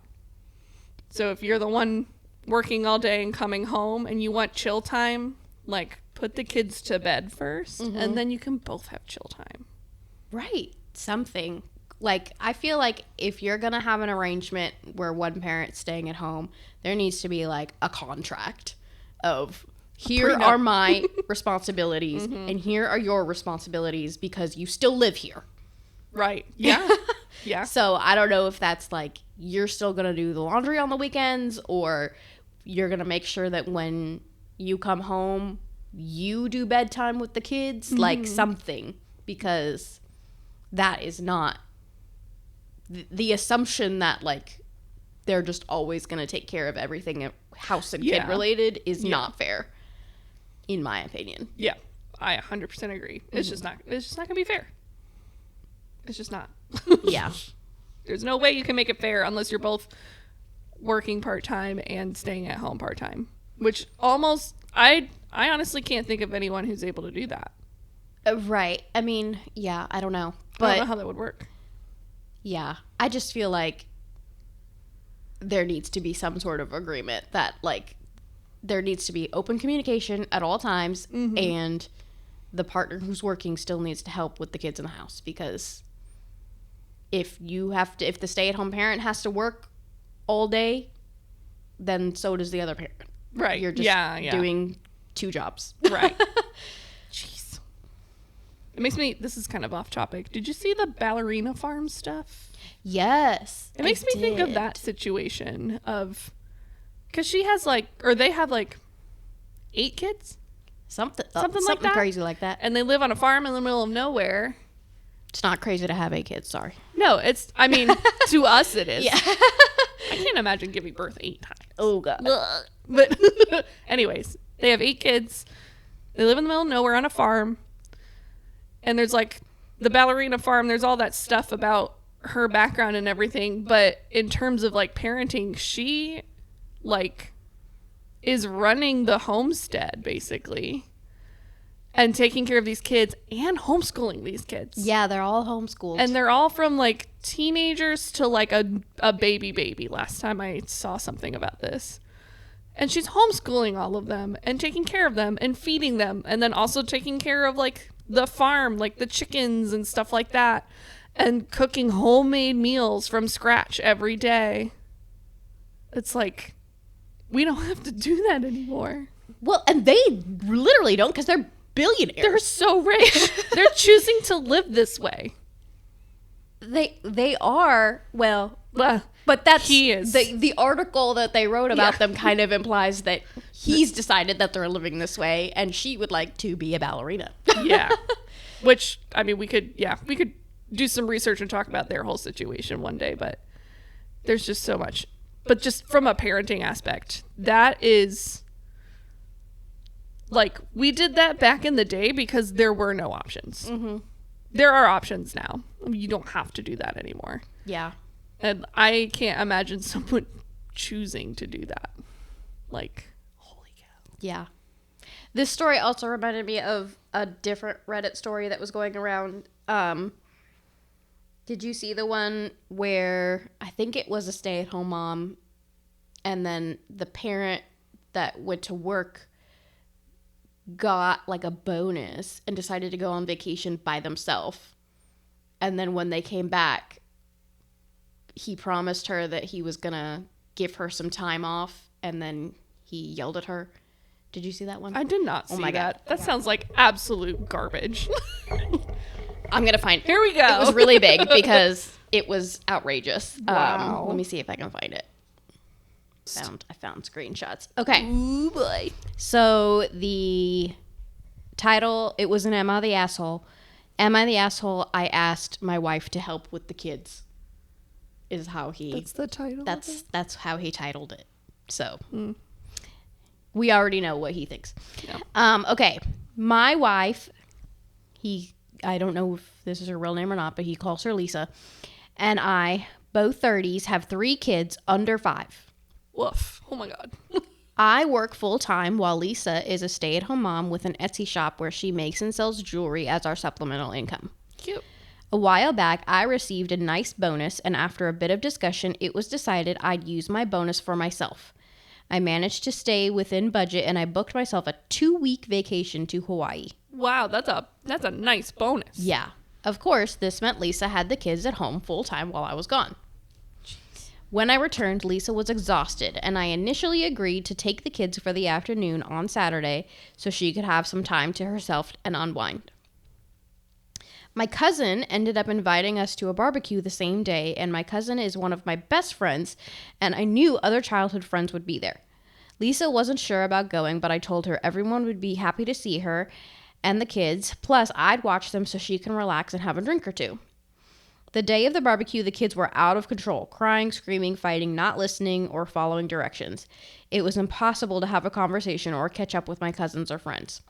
Speaker 2: So if you're the one working all day and coming home and you want chill time, like, put the kids to bed first, and then you can both have chill time.
Speaker 1: Right. Something. Like, I feel like if you're going to have an arrangement where one parent's staying at home, there needs to be, like, a contract of, here are my responsibilities, and here are your responsibilities because you still live here.
Speaker 2: Right. Yeah. Yeah.
Speaker 1: So I don't know if that's, like, you're still going to do the laundry on the weekends, or you're going to make sure that when you come home, you do bedtime with the kids, like something, because that is not the assumption that, like, they're just always going to take care of everything house and kid related is not fair, in my opinion.
Speaker 2: Yeah, I 100% agree. It's just not going to be fair. It's just not.
Speaker 1: Yeah.
Speaker 2: There's no way you can make it fair unless you're both working part-time and staying at home part-time, which almost, I honestly can't think of anyone who's able to do that.
Speaker 1: Right. I mean, yeah, I don't know. But
Speaker 2: I don't know how that would work.
Speaker 1: Yeah. I just feel like there needs to be some sort of agreement that, like, there needs to be open communication at all times, and the partner who's working still needs to help with the kids in the house, because if the stay-at-home parent has to work all day, then so does the other parent.
Speaker 2: Right.
Speaker 1: You're just doing two jobs.
Speaker 2: Right. Jeez. It makes me, this is kind of off topic. Did you see the ballerina farm stuff?
Speaker 1: Yes.
Speaker 2: It makes me think of that situation of Because she has like, or they have like 8 kids?
Speaker 1: Something
Speaker 2: like that?
Speaker 1: crazy like that.
Speaker 2: And they live on a farm in the middle of nowhere.
Speaker 1: It's not crazy to have 8 kids, sorry.
Speaker 2: No, it's, I mean, to us it is.
Speaker 1: Yeah.
Speaker 2: I can't imagine giving birth 8 times.
Speaker 1: Oh, God.
Speaker 2: But anyways, they have 8 kids. They live in the middle of nowhere on a farm. And there's like the ballerina farm. There's all that stuff about her background and everything. But in terms of like parenting, she like is running the homestead basically. And taking care of these kids and homeschooling these kids.
Speaker 1: Yeah, they're all homeschooled.
Speaker 2: And they're all from like teenagers to like a baby last time I saw something about this. And she's homeschooling all of them and taking care of them and feeding them. And then also taking care of like the farm, like the chickens and stuff like that. And cooking homemade meals from scratch every day. It's like, we don't have to do that anymore.
Speaker 1: Well, and they literally don't because they're billionaires.
Speaker 2: They're so rich. They're choosing to live this way.
Speaker 1: They are, well, but that's
Speaker 2: he is.
Speaker 1: The article that they wrote about them kind of implies that he's decided that they're living this way and she would like to be a ballerina.
Speaker 2: Yeah. Which, I mean, we could do some research and talk about their whole situation one day, but there's just so much. But just from a parenting aspect, that is like, we did that back in the day because there were no options. Mm-hmm. There are options now. You don't have to do that anymore.
Speaker 1: Yeah.
Speaker 2: And I can't imagine someone choosing to do that. Like, holy cow.
Speaker 1: Yeah. This story also reminded me of a different Reddit story that was going around. Did you see the one where I think it was a stay-at-home mom and then the parent that went to work got like a bonus and decided to go on vacation by themselves. And then when they came back, he promised her that he was gonna give her some time off, and then he yelled at her. Did you see that one?
Speaker 2: I did not see
Speaker 1: my
Speaker 2: that.
Speaker 1: God.
Speaker 2: That sounds like absolute garbage.
Speaker 1: I'm gonna find it.
Speaker 2: Here we go.
Speaker 1: It was really big because it was outrageous.
Speaker 2: Wow.
Speaker 1: Let me see if I can find it. I found screenshots. Okay.
Speaker 2: Ooh boy.
Speaker 1: So the title, it was an Am I the Asshole? Am I the Asshole? I asked my wife to help with the kids. Is how he.
Speaker 2: That's the title.
Speaker 1: That's how he titled it. So we already know what he thinks.
Speaker 2: Yeah.
Speaker 1: Okay. My wife, I don't know if this is her real name or not, but he calls her Lisa, and I, both 30s, have 3 kids under 5.
Speaker 2: Woof. Oh my God.
Speaker 1: I work full-time while Lisa is a stay-at-home mom with an Etsy shop where she makes and sells jewelry as our supplemental income.
Speaker 2: Cute.
Speaker 1: A while back, I received a nice bonus, and after a bit of discussion, it was decided I'd use my bonus for myself. I managed to stay within budget, and I booked myself a 2-week vacation to Hawaii.
Speaker 2: Wow, that's a nice bonus.
Speaker 1: Yeah. Of course, this meant Lisa had the kids at home full-time while I was gone. When I returned, Lisa was exhausted, and I initially agreed to take the kids for the afternoon on Saturday so she could have some time to herself and unwind. My cousin ended up inviting us to a barbecue the same day, and my cousin is one of my best friends, and I knew other childhood friends would be there. Lisa wasn't sure about going, but I told her everyone would be happy to see her and the kids, plus I'd watch them so she can relax and have a drink or two. The day of the barbecue, the kids were out of control, crying, screaming, fighting, not listening, or following directions. It was impossible to have a conversation or catch up with my cousins or friends.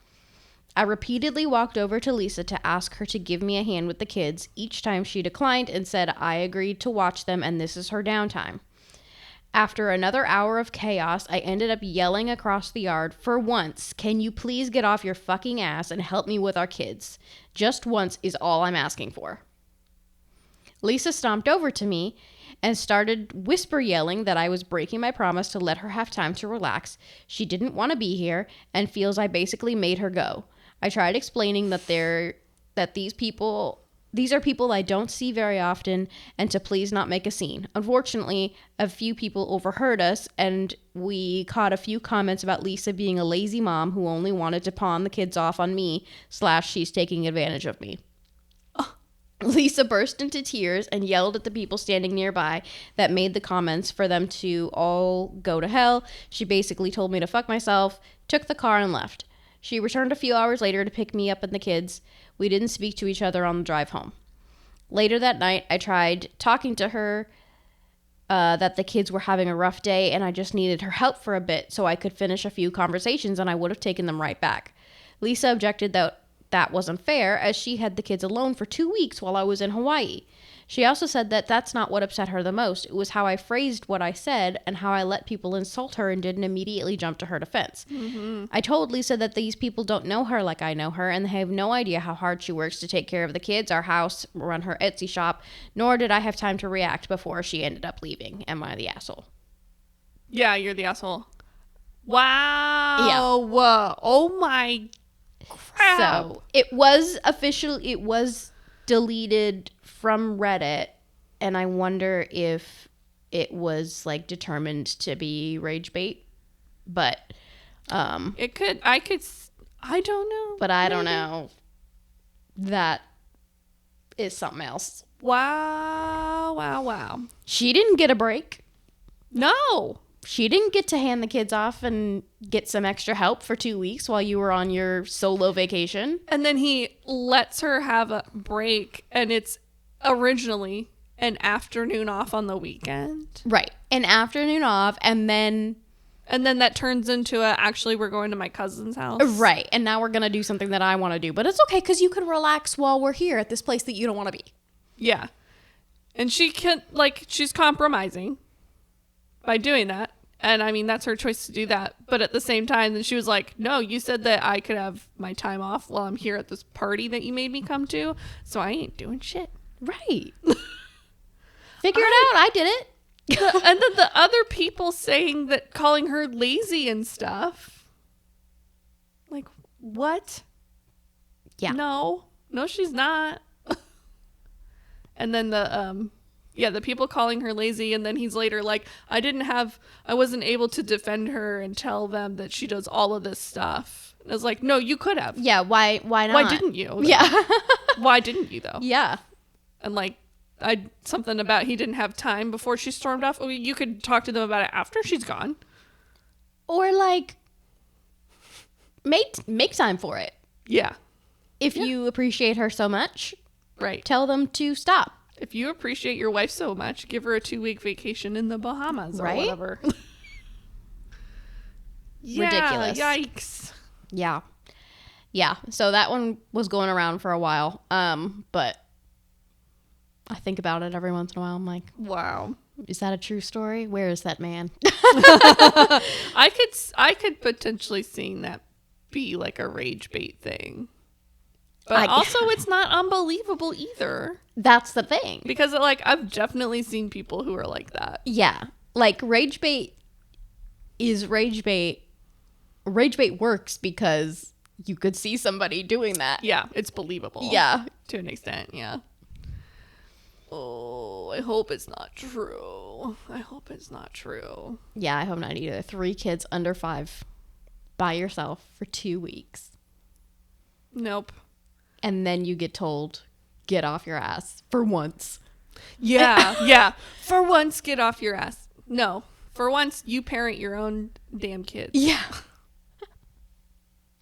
Speaker 1: I repeatedly walked over to Lisa to ask her to give me a hand with the kids. Each time she declined and said I agreed to watch them and this is her downtime. After another hour of chaos, I ended up yelling across the yard, "For once, can you please get off your fucking ass and help me with our kids? Just once is all I'm asking for." Lisa stomped over to me and started whisper yelling that I was breaking my promise to let her have time to relax. She didn't want to be here and feels I basically made her go. I tried explaining that these are people I don't see very often and to please not make a scene. Unfortunately, a few people overheard us and we caught a few comments about Lisa being a lazy mom who only wanted to pawn the kids off on me / she's taking advantage of me. Lisa burst into tears and yelled at the people standing nearby that made the comments for them to all go to hell. She basically told me to fuck myself, took the car, and left. She returned a few hours later to pick me up and the kids. We didn't speak to each other on the drive home. Later that night, I tried talking to her that the kids were having a rough day and I just needed her help for a bit so I could finish a few conversations and I would have taken them right back. Lisa objected that wasn't fair as she had the kids alone for 2 weeks while I was in Hawaii. She also said that that's not what upset her the most. It was how I phrased what I said and how I let people insult her and didn't immediately jump to her defense. Mm-hmm. I told Lisa that these people don't know her like I know her and they have no idea how hard she works to take care of the kids, our house, run her Etsy shop, nor did I have time to react before she ended up leaving. Am I the asshole?
Speaker 2: Yeah, you're the asshole. Wow.
Speaker 1: Yeah.
Speaker 2: Oh my crap.
Speaker 1: So it was deleted from Reddit, and I wonder if it was like determined to be rage bait, but
Speaker 2: I don't know,
Speaker 1: but I don't know. That is something else.
Speaker 2: Wow.
Speaker 1: She didn't get a break.
Speaker 2: No.
Speaker 1: She didn't get to hand the kids off and get some extra help for 2 weeks while you were on your solo vacation.
Speaker 2: And then he lets her have a break, and it's originally an afternoon off on the weekend.
Speaker 1: Right. An afternoon off, and then
Speaker 2: that turns into actually we're going to my cousin's house.
Speaker 1: Right. And now we're going to do something that I want to do. But it's okay because you can relax while we're here at this place that you don't want to be.
Speaker 2: Yeah. And she can, she's compromising by doing that. And I mean, that's her choice to do that. But at the same time, then she was like, no, you said that I could have my time off while I'm here at this party that you made me come to. So I ain't doing shit.
Speaker 1: Right. Figure it out. I did it.
Speaker 2: And then the other people saying that, calling her lazy and stuff. Like, what?
Speaker 1: Yeah.
Speaker 2: No, she's not. And then the people calling her lazy, and then he's later like, I wasn't able to defend her and tell them that she does all of this stuff. And I was like, no, you could have.
Speaker 1: Yeah, why not?
Speaker 2: Why didn't you? Though?
Speaker 1: Yeah.
Speaker 2: Why didn't you, though?
Speaker 1: Yeah.
Speaker 2: And something about he didn't have time before she stormed off. Well, you could talk to them about it after she's gone.
Speaker 1: Or make time for it.
Speaker 2: Yeah.
Speaker 1: If you appreciate her so much,
Speaker 2: right.
Speaker 1: Tell them to stop.
Speaker 2: If you appreciate your wife so much, give her a 2-week vacation in the Bahamas or whatever.
Speaker 1: Ridiculous.
Speaker 2: Yikes.
Speaker 1: Yeah. Yeah. So that one was going around for a while. But I think about it every once in a while. I'm like,
Speaker 2: wow.
Speaker 1: Is that a true story? Where is that man?
Speaker 2: I could potentially see that be like a rage bait thing. But also it's not unbelievable either.
Speaker 1: That's the thing.
Speaker 2: Because I've definitely seen people who are like that.
Speaker 1: Yeah. Rage bait is rage bait. Rage bait works because you could see somebody doing that.
Speaker 2: Yeah, it's believable.
Speaker 1: Yeah.
Speaker 2: To an extent, yeah. Oh, I hope it's not true.
Speaker 1: Yeah, I hope not either. 3 kids under 5 by yourself for 2 weeks.
Speaker 2: Nope.
Speaker 1: And then you get told, get off your ass for once.
Speaker 2: Yeah. For once, get off your ass. No. For once, you parent your own damn kids.
Speaker 1: Yeah.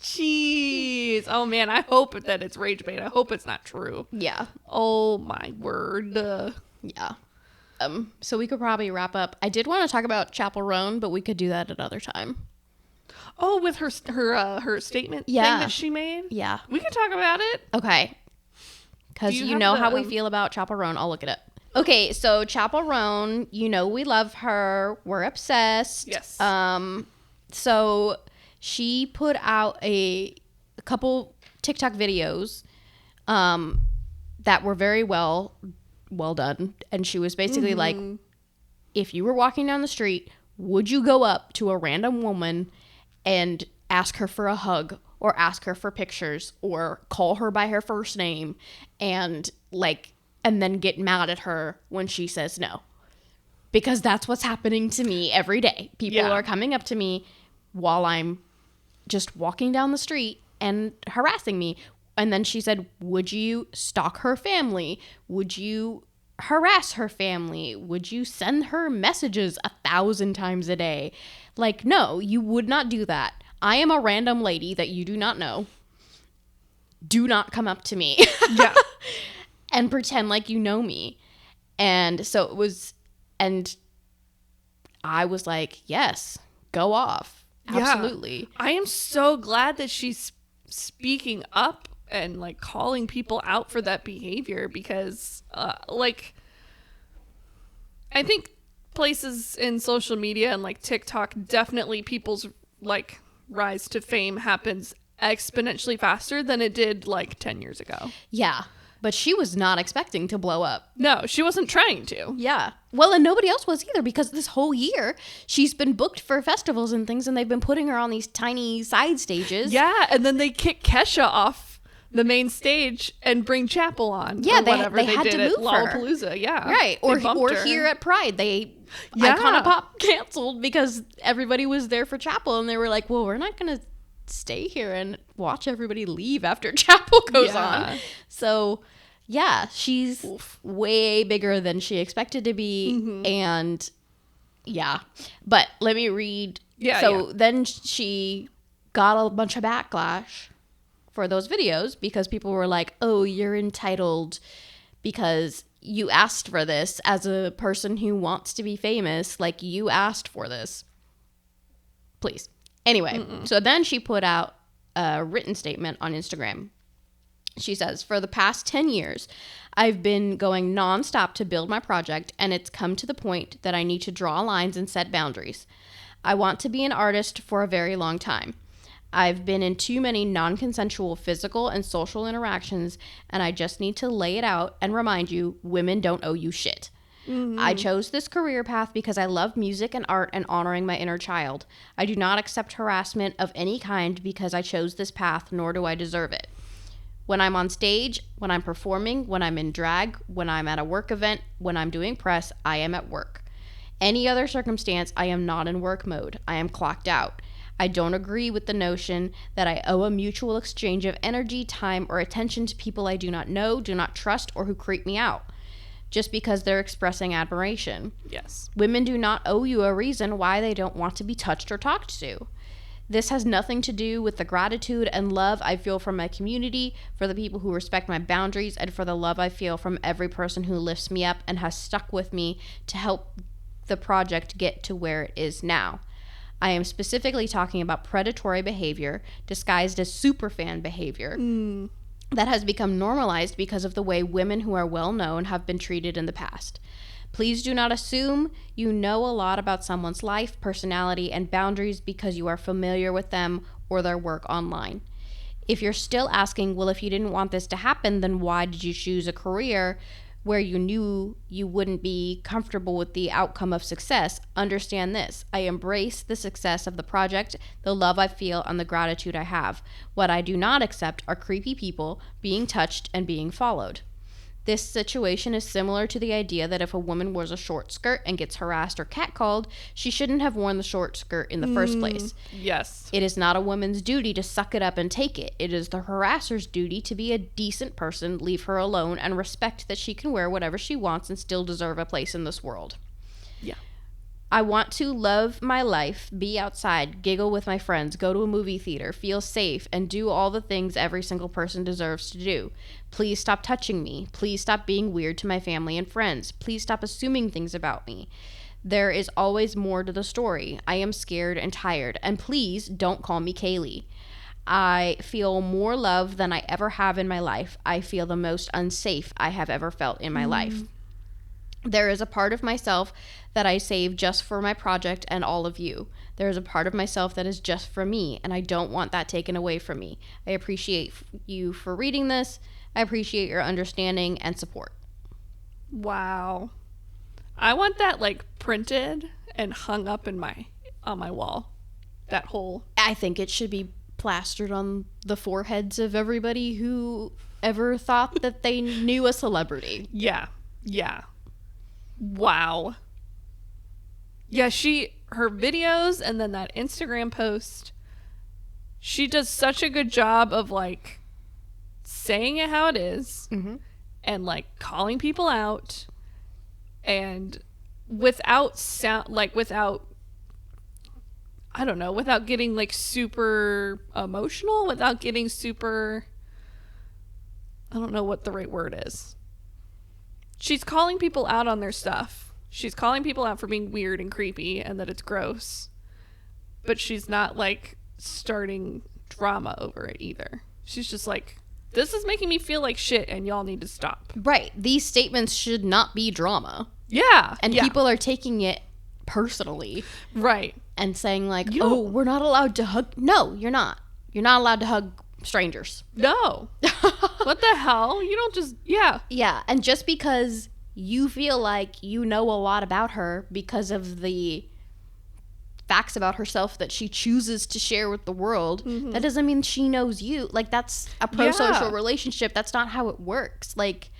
Speaker 2: Jeez. Oh, man. I hope that it's rage bait. I hope it's not true.
Speaker 1: Yeah.
Speaker 2: Oh, my word.
Speaker 1: Yeah. So we could probably wrap up. I did want to talk about Chappell Roan, but we could do that another time.
Speaker 2: Oh, with her statement thing that she made?
Speaker 1: Yeah.
Speaker 2: We can talk about it.
Speaker 1: Okay. Because you know how we feel about Chappell Roan. I'll look it up. Okay, so Chappell Roan, we love her. We're obsessed.
Speaker 2: Yes.
Speaker 1: So she put out a couple TikTok videos that were very well done. And she was basically like, if you were walking down the street, would you go up to a random woman and ask her for a hug or ask her for pictures or call her by her first name and then get mad at her when she says no? Because that's what's happening to me every day. People are coming up to me while I'm just walking down the street and harassing me. And then she said, would you stalk her family? Would you harass her family? Would you send her messages 1,000 times a day? Like, no, you would not do that. I am a random lady that you do not know. Do not come up to me.
Speaker 2: Yeah.
Speaker 1: And pretend like you know me. And so it was, and I was like, yes, go off. Absolutely.
Speaker 2: Yeah. I am so glad that she's speaking up and like calling people out for that behavior, because like I think places in social media and like TikTok, definitely people's like rise to fame happens exponentially faster than it did like 10 years ago.
Speaker 1: Yeah. But she was not expecting to blow up.
Speaker 2: No, she wasn't trying to.
Speaker 1: Yeah. Well, and nobody else was either, because this whole year she's been booked for festivals and things, and they've been putting her on these tiny side stages.
Speaker 2: Yeah, and then they kick Kesha off the main stage and bring Chappell on.
Speaker 1: Yeah,
Speaker 2: or whatever
Speaker 1: they had
Speaker 2: did
Speaker 1: to
Speaker 2: at
Speaker 1: move her.
Speaker 2: Lollapalooza. Yeah,
Speaker 1: Right. Or
Speaker 2: her.
Speaker 1: here at Pride,
Speaker 2: Yeah.
Speaker 1: Icona Pop canceled because everybody was there for Chappell, and they were like, well, we're not going to stay here and watch everybody leave after Chappell goes on. So yeah, she's way bigger than she expected to be. Mm-hmm. And yeah, but let me read. Yeah. So then she got a bunch of backlash for those videos, because people were like, oh, you're entitled because you asked for this as a person who wants to be famous. Like, you asked for this. Please. Anyway, so then she put out a written statement on Instagram. She says, for the past 10 years, I've been going nonstop to build my project, and it's come to the point that I need to draw lines and set boundaries. I want to be an artist for a very long time. I've been in too many non-consensual physical and social interactions, and I just need to lay it out and remind you, women don't owe you shit. Mm-hmm. I chose this career path because I love music and art and honoring my inner child. I do not accept harassment of any kind because I chose this path, nor do I deserve it. When I'm on stage, when I'm performing, when I'm in drag, when I'm at a work event, when I'm doing press, I am at work. Any other circumstance, I am not in work mode. I am clocked out. I don't agree with the notion that I owe a mutual exchange of energy, time, or attention to people I do not know, do not trust, or who creep me out, just because they're expressing admiration.
Speaker 2: Yes.
Speaker 1: Women do not owe you a reason why they don't want to be touched or talked to. This has nothing to do with the gratitude and love I feel from my community, for the people who respect my boundaries, and for the love I feel from every person who lifts me up and has stuck with me to help the project get to where it is now. I am specifically talking about predatory behavior disguised as superfan behavior that has become normalized because of the way women who are well known have been treated in the past. Please do not assume you know a lot about someone's life, personality, and boundaries because you are familiar with them or their work online. If you're still asking, well, if you didn't want this to happen, then why did you choose a career where you knew you wouldn't be comfortable with the outcome of success? Understand this. I embrace the success of the project, the love I feel, and the gratitude I have. What I do not accept are creepy people being touched and being followed. This situation is similar to the idea that if a woman wears a short skirt and gets harassed or catcalled, she shouldn't have worn the short skirt in the first place.
Speaker 2: Yes.
Speaker 1: It is not a woman's duty to suck it up and take it. It is the harasser's duty to be a decent person, leave her alone, and respect that she can wear whatever she wants and still deserve a place in this world.
Speaker 2: Yeah.
Speaker 1: I want to love my life, be outside, giggle with my friends, go to a movie theater, feel safe, and do all the things every single person deserves to do. Please stop touching me. Please stop being weird to my family and friends. Please stop assuming things about me. There is always more to the story. I am scared and tired, and please don't call me Kaylee. I feel more love than I ever have in my life. I feel the most unsafe I have ever felt in my life. There is a part of myself that I save just for my project and all of you. There is a part of myself that is just for me, and I don't want that taken away from me. I appreciate you for reading this. I appreciate your understanding and support.
Speaker 2: Wow. I want that like printed and hung up in on my wall. That whole.
Speaker 1: I think it should be plastered on the foreheads of everybody who ever thought that they knew a celebrity.
Speaker 2: Yeah. Yeah. Wow. Yeah, her videos and then that Instagram post, she does such a good job of like saying it how it is, and like calling people out, and without I don't know, without getting like super emotional, without getting super, I don't know what the right word is. She's calling people out on their stuff. She's calling people out for being weird and creepy and that it's gross. But she's not like starting drama over it either. She's just like, this is making me feel like shit and y'all need to stop.
Speaker 1: Right. These statements should not be drama.
Speaker 2: Yeah.
Speaker 1: And people are taking it personally.
Speaker 2: Right.
Speaker 1: And saying like, oh, we're not allowed to hug. No, you're not. You're not allowed to hug strangers.
Speaker 2: No. What the hell? You don't just,
Speaker 1: Yeah. And just because you feel like you know a lot about her because of the facts about herself that she chooses to share with the world, that doesn't mean she knows you. Like, that's a pro-social relationship. That's not how it works. Like,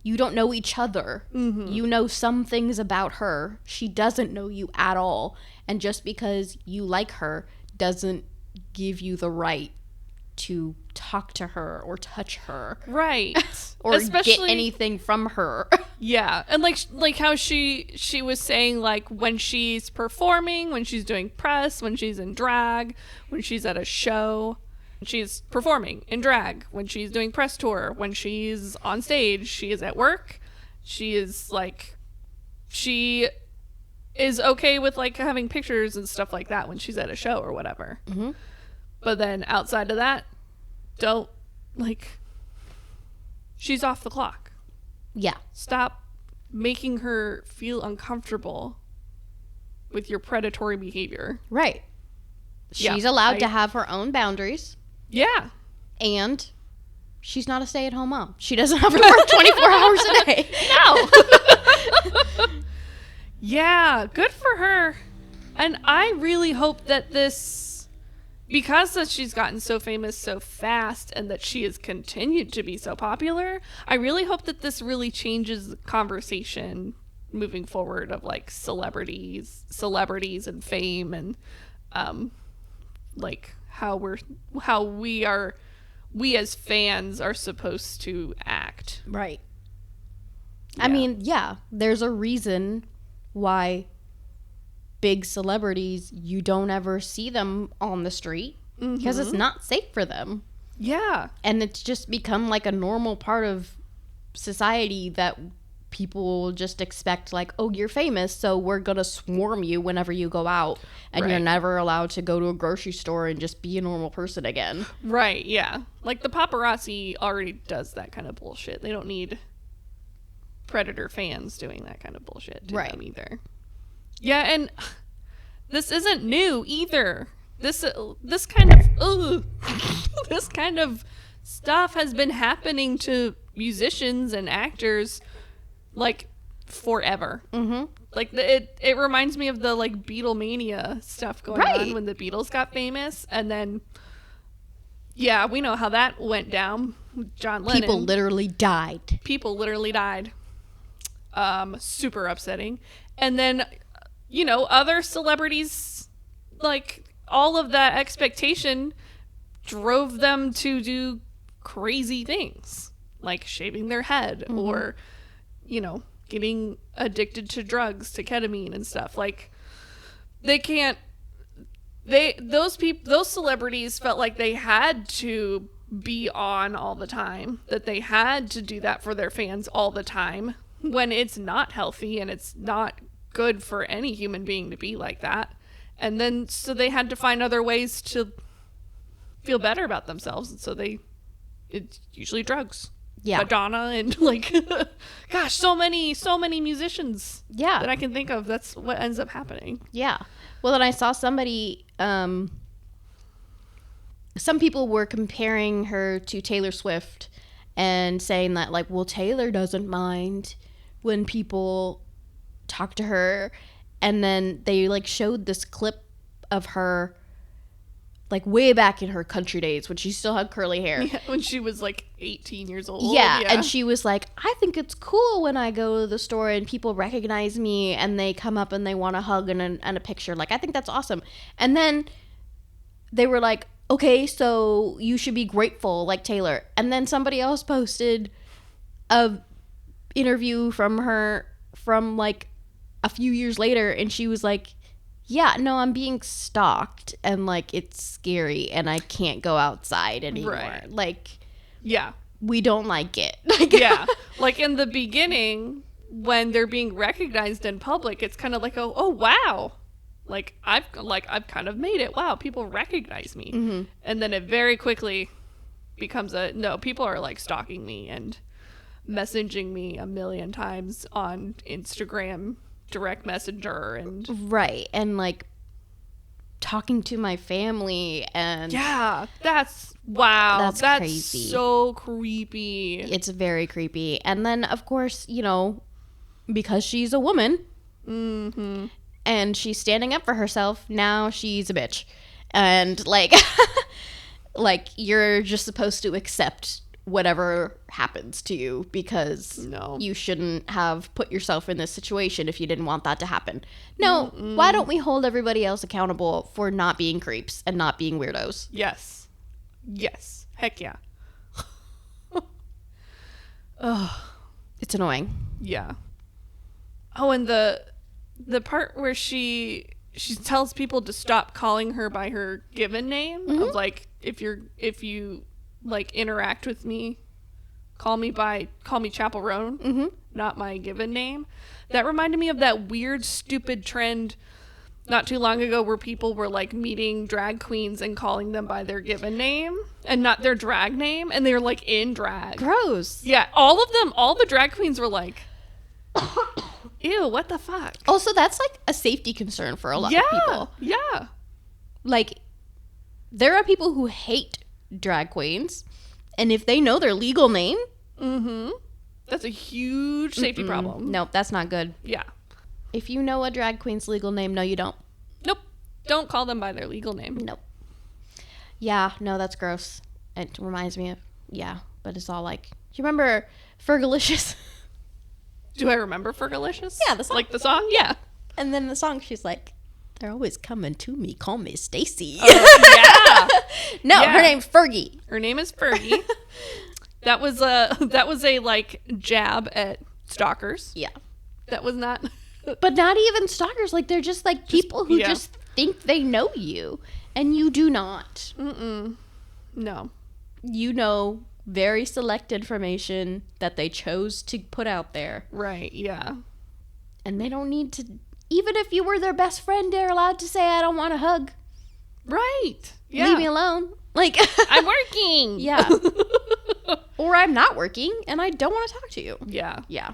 Speaker 1: you don't know each other. You know some things about her. She doesn't know you at all. And just because you like her doesn't give you the right to talk to her or touch her.
Speaker 2: Right.
Speaker 1: Or get anything from her.
Speaker 2: Yeah. And like how she was saying, like, when she's performing, when she's doing press, when she's in drag, when she's at a show, she's performing in drag, when she's doing press tour, when she's on stage, she is at work. She is like, she is okay with like having pictures and stuff like that when she's at a show or whatever. But then outside of that, don't, like, she's off the clock.
Speaker 1: Yeah.
Speaker 2: Stop making her feel uncomfortable with your predatory behavior.
Speaker 1: Right. She's allowed to have her own boundaries.
Speaker 2: Yeah.
Speaker 1: And she's not a stay-at-home mom. She doesn't have to work 24 hours a day.
Speaker 2: No. Yeah, good for her. And I really hope that this, because that she's gotten so famous so fast and that she has continued to be so popular, I really hope that this really changes the conversation moving forward of like celebrities and fame and like how we as fans are supposed to act.
Speaker 1: Right.
Speaker 2: Yeah.
Speaker 1: I mean, yeah, there's a reason why big celebrities, you don't ever see them on the street because it's not safe for them.
Speaker 2: Yeah.
Speaker 1: And it's just become like a normal part of society that people just expect, like, oh, you're famous, so we're gonna swarm you whenever you go out, and you're never allowed to go to a grocery store and just be a normal person again.
Speaker 2: Right, yeah. Like, the paparazzi already does that kind of bullshit. They don't need predator fans doing that kind of bullshit to them either. Yeah, and this isn't new either. This kind of stuff has been happening to musicians and actors like forever. Like it reminds me of the like Beatlemania stuff going on when the Beatles got famous, and then we know how that went down. John Lennon.
Speaker 1: People literally died.
Speaker 2: Super upsetting. And then, you know, other celebrities, like, all of that expectation drove them to do crazy things, like shaving their head or, you know, getting addicted to drugs, to ketamine and stuff. Like, those celebrities felt like they had to be on all the time, that they had to do that for their fans all the time, when it's not healthy and it's not good for any human being to be like that. And then so they had to find other ways to feel better about themselves, and so it's usually drugs. Madonna and like gosh, so many musicians that I can think of, that's what ends up happening.
Speaker 1: Well, then I saw somebody some people were comparing her to Taylor Swift and saying that, like, well, Taylor doesn't mind when people talk to her, and then they like showed this clip of her like way back in her country days when she still had curly hair,
Speaker 2: when she was like 18 years old.
Speaker 1: And she was like, I think it's cool when I go to the store and people recognize me and they come up and they want a hug and a picture. Like, I think that's awesome. And then they were like, okay, so you should be grateful like Taylor. And then somebody else posted a interview from her from like a few years later, and she was like, yeah, no, I'm being stalked and like it's scary and I can't go outside anymore.
Speaker 2: Right.
Speaker 1: Like,
Speaker 2: Yeah.
Speaker 1: we don't like it.
Speaker 2: Yeah. Like in the beginning, when they're being recognized in public, it's kind of like, oh wow. Like I've kind of made it. Wow, people recognize me.
Speaker 1: Mm-hmm.
Speaker 2: And then it very quickly becomes no, people are like stalking me and messaging me a million times on Instagram direct messenger and
Speaker 1: Right. And like talking to my family and
Speaker 2: yeah, that's that's
Speaker 1: crazy.
Speaker 2: so creepy.
Speaker 1: It's very creepy. And then of course, you know, because she's a woman and she's standing up for herself, now she's a bitch. And like like you're just supposed to accept whatever happens to you because
Speaker 2: No.
Speaker 1: you shouldn't have put yourself in this situation if you didn't want that to happen. No, why don't we hold everybody else accountable for not being creeps and not being weirdos?
Speaker 2: Yes. Heck yeah.
Speaker 1: It's annoying.
Speaker 2: Yeah. Oh, and the part where she tells people to stop calling her by her given name of like if you like interact with me, call me Chappell Roan, not my given name. That reminded me of that weird stupid trend not too long ago where people were like meeting drag queens and calling them by their given name and not their drag name, and they were like in drag.
Speaker 1: Gross.
Speaker 2: Yeah, all the drag queens were like, ew, what the fuck?
Speaker 1: Also, that's like a safety concern for a lot of people.
Speaker 2: Yeah.
Speaker 1: Like, there are people who hate drag queens, and if they know their legal name,
Speaker 2: That's a huge safety problem.
Speaker 1: nope, that's not good.
Speaker 2: Yeah.
Speaker 1: If you know a drag queen's legal name, no, you don't.
Speaker 2: Nope. Don't call them by their legal name.
Speaker 1: Nope. Yeah, no, that's gross. It reminds me of, but it's all like, do you remember Fergalicious?
Speaker 2: Do I remember Fergalicious?
Speaker 1: Yeah, the song.
Speaker 2: Like the song? Yeah.
Speaker 1: And then the song, she's like, they're always coming to me, call me Stacy.
Speaker 2: Yeah.
Speaker 1: No,
Speaker 2: Yeah.
Speaker 1: her name's Fergie.
Speaker 2: Her name is Fergie. That was a like jab at stalkers.
Speaker 1: Yeah.
Speaker 2: That was not.
Speaker 1: But not even stalkers. Like, they're just like people who
Speaker 2: yeah.
Speaker 1: just think they know you. And you do not.
Speaker 2: No.
Speaker 1: You know very select information that they chose to put out there.
Speaker 2: Right. Yeah.
Speaker 1: And they don't need to. Even if you were their best friend, they're allowed to say, I don't want a hug.
Speaker 2: Right. Yeah.
Speaker 1: Leave me alone. Like,
Speaker 2: I'm working.
Speaker 1: Yeah. Or I'm not working and I don't want to talk to you.
Speaker 2: Yeah.
Speaker 1: Yeah.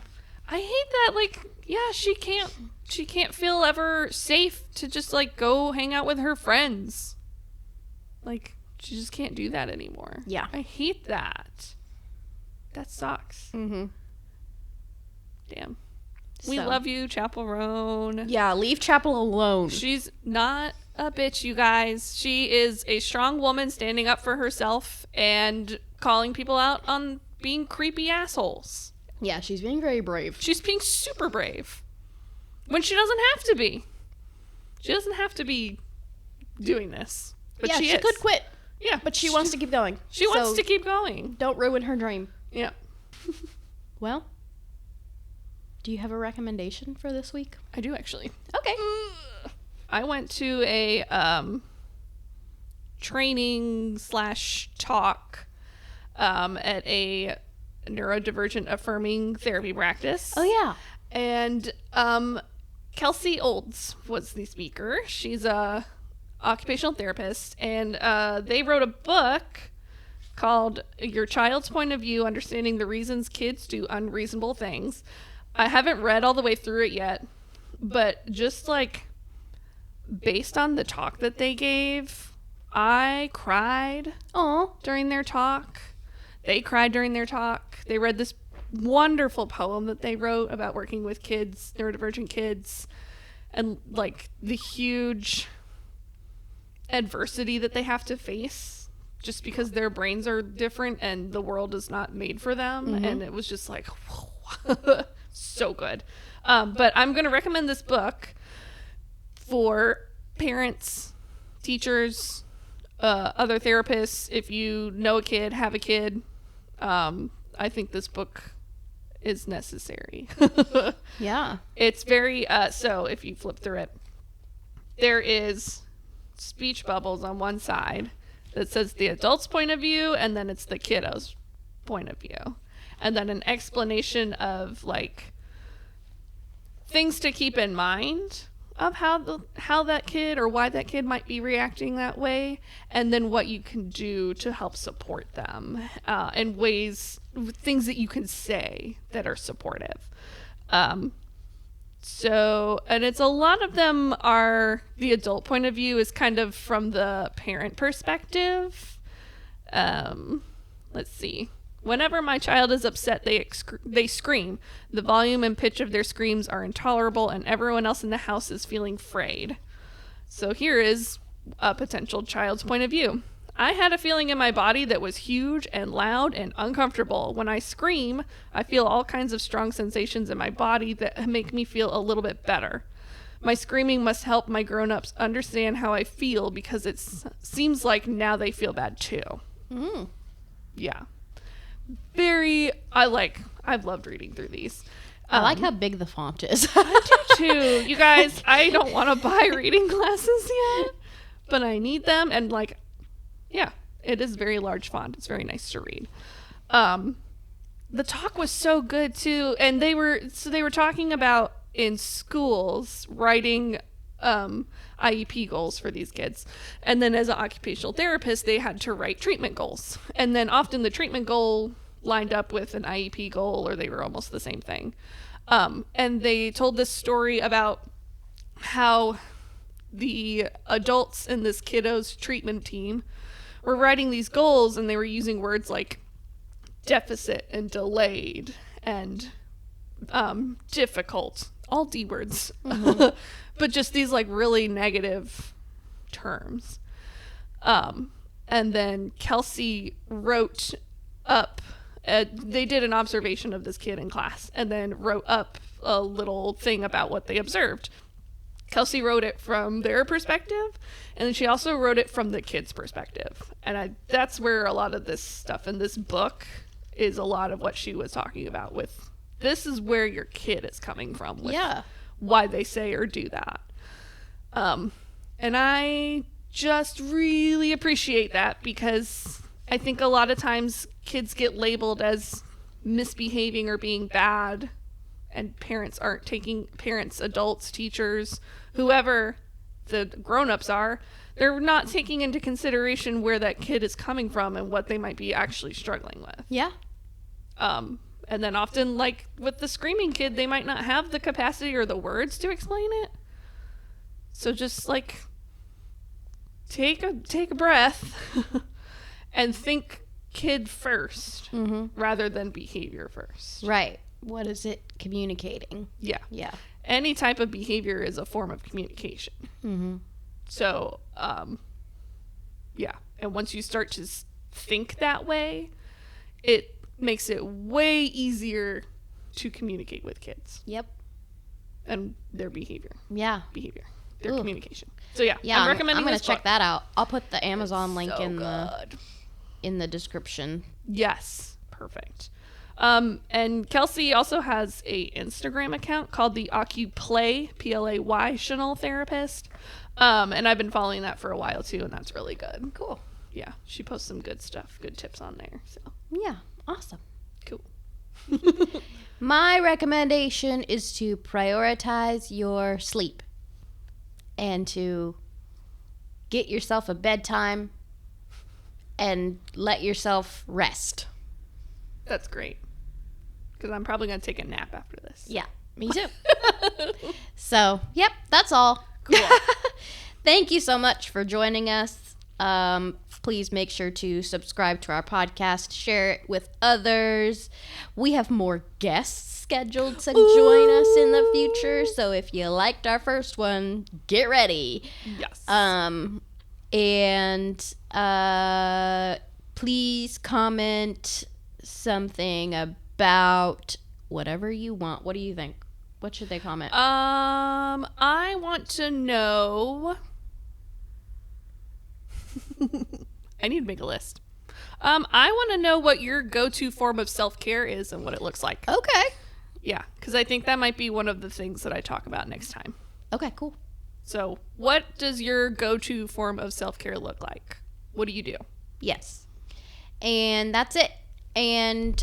Speaker 2: I hate that. Like, yeah, she can't feel ever safe to just like go hang out with her friends. Like, she just can't do that anymore.
Speaker 1: Yeah.
Speaker 2: I hate that. That sucks.
Speaker 1: Mm-hmm.
Speaker 2: Damn. We
Speaker 1: So.
Speaker 2: love you, Chappell Roan.
Speaker 1: Yeah, leave Chappell alone.
Speaker 2: She's not a bitch, you guys. She is a strong woman standing up for herself and calling people out on being creepy assholes.
Speaker 1: Yeah, she's being very brave.
Speaker 2: She's being super brave. When she doesn't have to be. She doesn't have to be doing this. But
Speaker 1: yeah,
Speaker 2: she
Speaker 1: she
Speaker 2: is.
Speaker 1: could quit,
Speaker 2: Yeah.
Speaker 1: but she wants to keep going.
Speaker 2: She wants to keep going.
Speaker 1: Don't ruin her dream.
Speaker 2: Yeah.
Speaker 1: Well, do you have a recommendation for this week?
Speaker 2: I do actually.
Speaker 1: Okay.
Speaker 2: I went to a training / talk at a neurodivergent affirming therapy practice.
Speaker 1: Oh, yeah.
Speaker 2: And Kelsey Olds was the speaker. She's a occupational therapist, and they wrote a book called Your Child's Point of View, Understanding the Reasons Kids Do Unreasonable Things. I haven't read all the way through it yet, but just like based on the talk that they gave, I cried
Speaker 1: Aw.
Speaker 2: during their talk. They cried during their talk. They read this wonderful poem that they wrote about working with kids, neurodivergent kids, and like the huge adversity that they have to face just because their brains are different and the world is not made for them. And it was just like, so good. But I'm going to recommend this book for parents, teachers, other therapists, if you know a kid, have a kid, I think this book is necessary.
Speaker 1: Yeah.
Speaker 2: It's very, so if you flip through it, there is speech bubbles on one side that says the adult's point of view, and then it's the kiddo's point of view. And then an explanation of like things to keep in mind of how that kid or why that kid might be reacting that way, and then what you can do to help support them, and things that you can say that are supportive. So, and it's a lot of them are, the adult point of view is kind of from the parent perspective. Let's see. Whenever my child is upset, they scream. The volume and pitch of their screams are intolerable, and everyone else in the house is feeling frayed. So here is a potential child's point of view. I had a feeling in my body that was huge and loud and uncomfortable. When I scream, I feel all kinds of strong sensations in my body that make me feel a little bit better. My screaming must help my grown-ups understand how I feel, because it seems like now they feel bad too. Mm. Yeah. I've loved reading through these.
Speaker 1: I like how big the font is.
Speaker 2: I do too. You guys, I don't want to buy reading glasses yet, but I need them. And yeah, it is very large font. It's very nice to read. The talk was so good too. And they were talking about in schools writing IEP goals for these kids. And then as an occupational therapist, they had to write treatment goals. And then often the treatment goal lined up with an IEP goal, or they were almost the same thing. And they told this story about how the adults in this kiddo's treatment team were writing these goals, and they were using words like deficit and delayed and difficult, all D words, mm-hmm. But just these really negative terms. And then Kelsey wrote up, they did an observation of this kid in class, and then wrote up a little thing about what they observed. Kelsey wrote it from their perspective, and then she also wrote it from the kid's perspective. And that's where a lot of this stuff in this book is a lot of what she was talking about with, this is where your kid is coming from with why they say or do that. And I just really appreciate that, because I think a lot of times kids get labeled as misbehaving or being bad, and parents, adults, teachers, whoever the grown-ups are, they're not taking into consideration where that kid is coming from and what they might be actually struggling with. Yeah. And then often, with the screaming kid, they might not have the capacity or the words to explain it. So just, take a breath and think kid first, mm-hmm. rather than behavior first.
Speaker 1: Right. What is it communicating?
Speaker 2: Yeah. Yeah. Any type of behavior is a form of communication. Mm-hmm. So, yeah. And once you start to think that way, it makes it way easier to communicate with kids. Yep. And their behavior. Yeah. Their communication. So yeah, I'm recommending
Speaker 1: I'm
Speaker 2: this
Speaker 1: gonna check that out. I'll put the Amazon link
Speaker 2: so
Speaker 1: in the description.
Speaker 2: Yes. Perfect. And Kelsey also has a Instagram account called the OccuPlay, P-L-A-Y, Therapist. And I've been following that for a while too, and that's really good. Cool. Yeah, she posts some good stuff, good tips on there. So
Speaker 1: yeah, awesome.
Speaker 2: Cool.
Speaker 1: My recommendation is to prioritize your sleep and to get yourself a bedtime and let yourself rest.
Speaker 2: That's great. Because I'm probably going to take a nap after this.
Speaker 1: Yeah, me too. So, yep, that's all.
Speaker 2: Cool.
Speaker 1: Thank you so much for joining us. Please make sure to subscribe to our podcast, share it with others. We have more guests scheduled to join us in the future. So if you liked our first one, get ready.
Speaker 2: Yes.
Speaker 1: And please comment something about whatever you want. What do you think? What should they comment?
Speaker 2: I want to know I need to make a list. I want to know what your go-to form of self-care is and what it looks like.
Speaker 1: Okay.
Speaker 2: Yeah, because I think that might be one of the things that I talk about next time.
Speaker 1: Okay, cool.
Speaker 2: So, what does your go-to form of self-care look like? What do you do?
Speaker 1: Yes. And that's it. And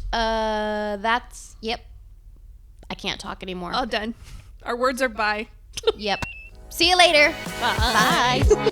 Speaker 1: yep. I can't talk anymore.
Speaker 2: All done. Our words are bye.
Speaker 1: Yep. See you later.
Speaker 2: Bye.
Speaker 1: Bye.